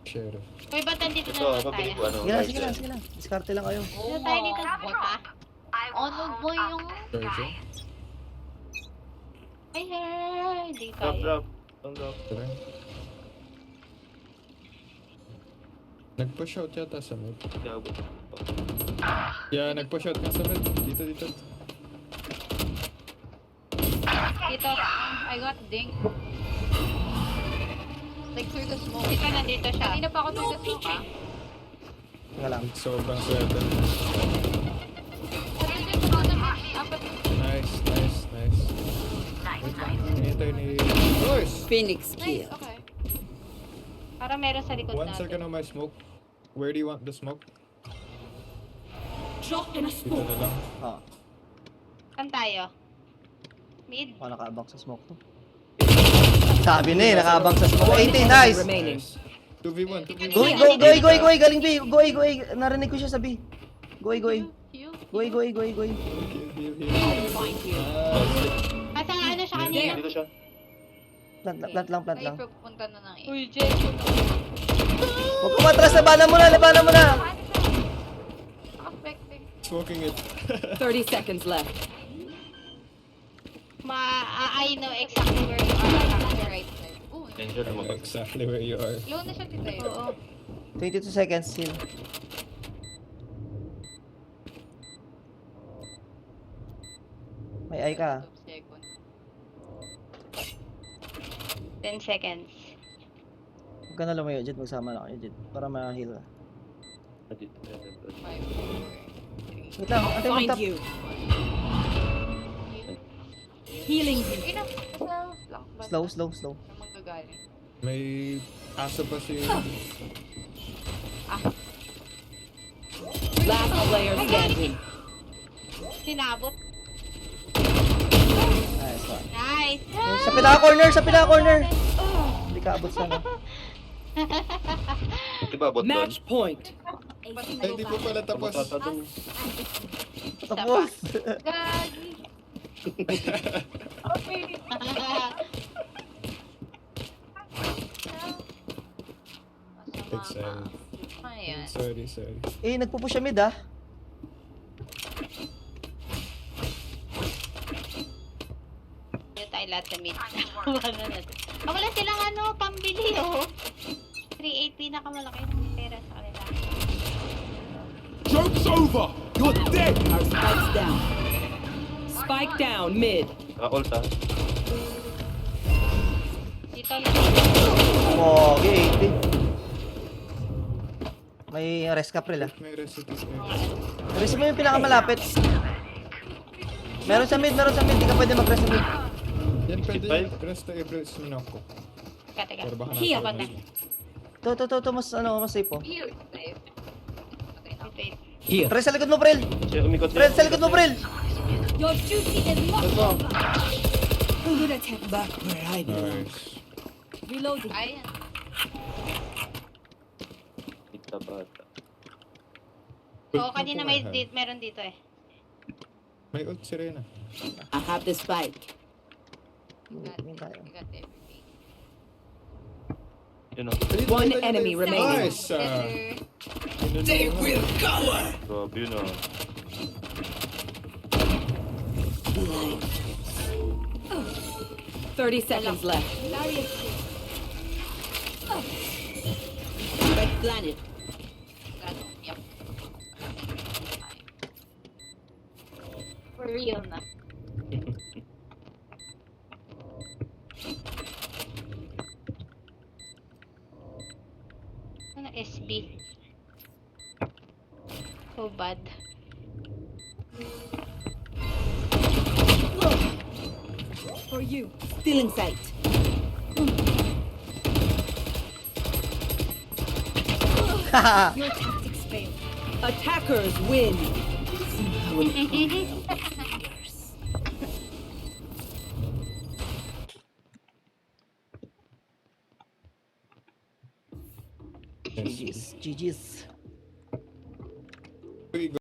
Sheriff. Uy, ba't nandito Ito, naman pabili tayo? ko ano. Sige lang, rice sige lang, yan. sige lang. Diskarte lang kayo. Ano tayo dito? Bota? Ano ba yung... Georgia? Ay, hindi Drop, tayo. drop. Don't drop. Tara. Nag-push out yata sa mid. Gago. Yeah, nag-push out nga sa mid. Dito, dito. Dito, I got ding. Like through the smoke. Dito, nandito siya. Kanina pa ako through the smoke, ah. Nga lang. Sobrang swerte. Sabi din sa mga apat. Nice, nice, nice. Wait lang. Hinihintay ni... Nice! Phoenix Nice, kill. okay. Para meron sa likod 1 natin. second on my smoke. Where do you want the smoke? Drop in a Dito smoke. na lang. Oo. Saan tayo? Mid? Baka nakaabang sa smoke to. Sabi na eh, nakaabang sa smoke. 80, nice! Remaining. Nice. 2v1, 2v1. Go, go, go, go, go, galing B. Go, go, narinig ko siya sa B. Go, go, Heal. go, go, go, go. Heal, heal, heal. Find you. Kasi ano siya kanina? Dito siya. Plant lang, plant Ay, lang. pupunta na ng A. Uy, Jen. Huwag kumatras, labanan mo na, labanan mo na! Affecting. Smoking it. 30 seconds left. I know exactly where you are. On the right side. Ooh, Danger naman kasi. Exactly where you are. low na siya tita yun. Oo. 22 seconds still. May eye ka. 12 seconds. 10 seconds. Huwag ka na lumayo, Jed. Magsama na kayo, Jed. Para ma-heal ka. Dito, dito. 5, 4, 3. Wait lang, ate, Find magtap. you. Healing you. Ina, sa lang ba? Slow, slow, slow. Saan manggagaling? May aso pa si... Last player standing. Sinabot. Nice one. Nice. Sa pinaka-corner, sa pinaka-corner! Hindi ka abot sana. Diba, bot doon? Match point. Ay, di pa pala tapos. Tumutata dun. Tapos! Gagi! Okay. Excel. Ayan. Sorry, sorry. Eh, nagpupush siya mid ah. Dito tayo lahat sa mid. Wala silang ano, pambili oh. 3.8 pinakamalaki ng pera sa kanila. Joke's over! You're dead! Our spike's down. Spike down mid. Naka-ult ah. Dito na. Pogi, 80. May rest cap rel ah. May recipe. Rest mo yung pinakamalapit. Meron sa mid, di ka pwede mag-rest sa mid. Yan, pwede Five? yung rest na i-press mo na ako. Teka. Pero baka Heal. natin. To, mas safe oh. Heal. Save. Okay na. Wait. Here. Prel, sa likod mo, Prel! Siya umikot Prel, sa likod mo, Prel! Your duty is not over. Good attempt. Back where I belong. Nice. Reloading. Ayan. Kita bata. Oo, kanina meron dito eh. May ult si Reyna. I have the spike. Tingin tayo. You got everything. Yun oh. One enemy remaining. Nice! They will cower! Grabe yun ah. 30 seconds left. Barrier. Spike planted. Yep. For real na. So bad. For you. Still in sight. Your tactics failed. Attackers win. Yes. GG's. GG's.